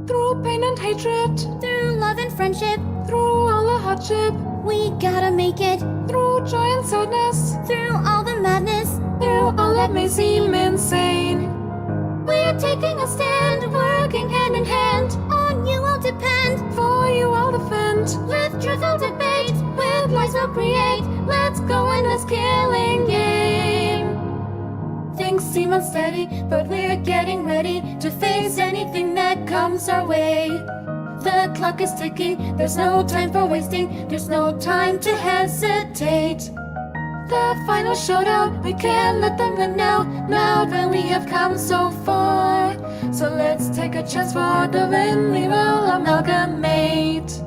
Through pain and hatred,
Through love and friendship,
through all the hardship,
we gotta make it.
through joy and sadness,
Through all the madness,
through all that may seem insane.
we're taking a stand, working hand in hand. On you I'll depend,
For you I'll defend.
with truth I'll debate, with lies we'll create. Let's go in this killing game.
Things seem unsteady,
But we're getting ready to face anything that comes our way. The clock is ticking, there's no time for wasting, there's no time to hesitate.
the final showdown, we can't let them win now, not when we have come so far. So let's take a chance for the win, we will amalgamate.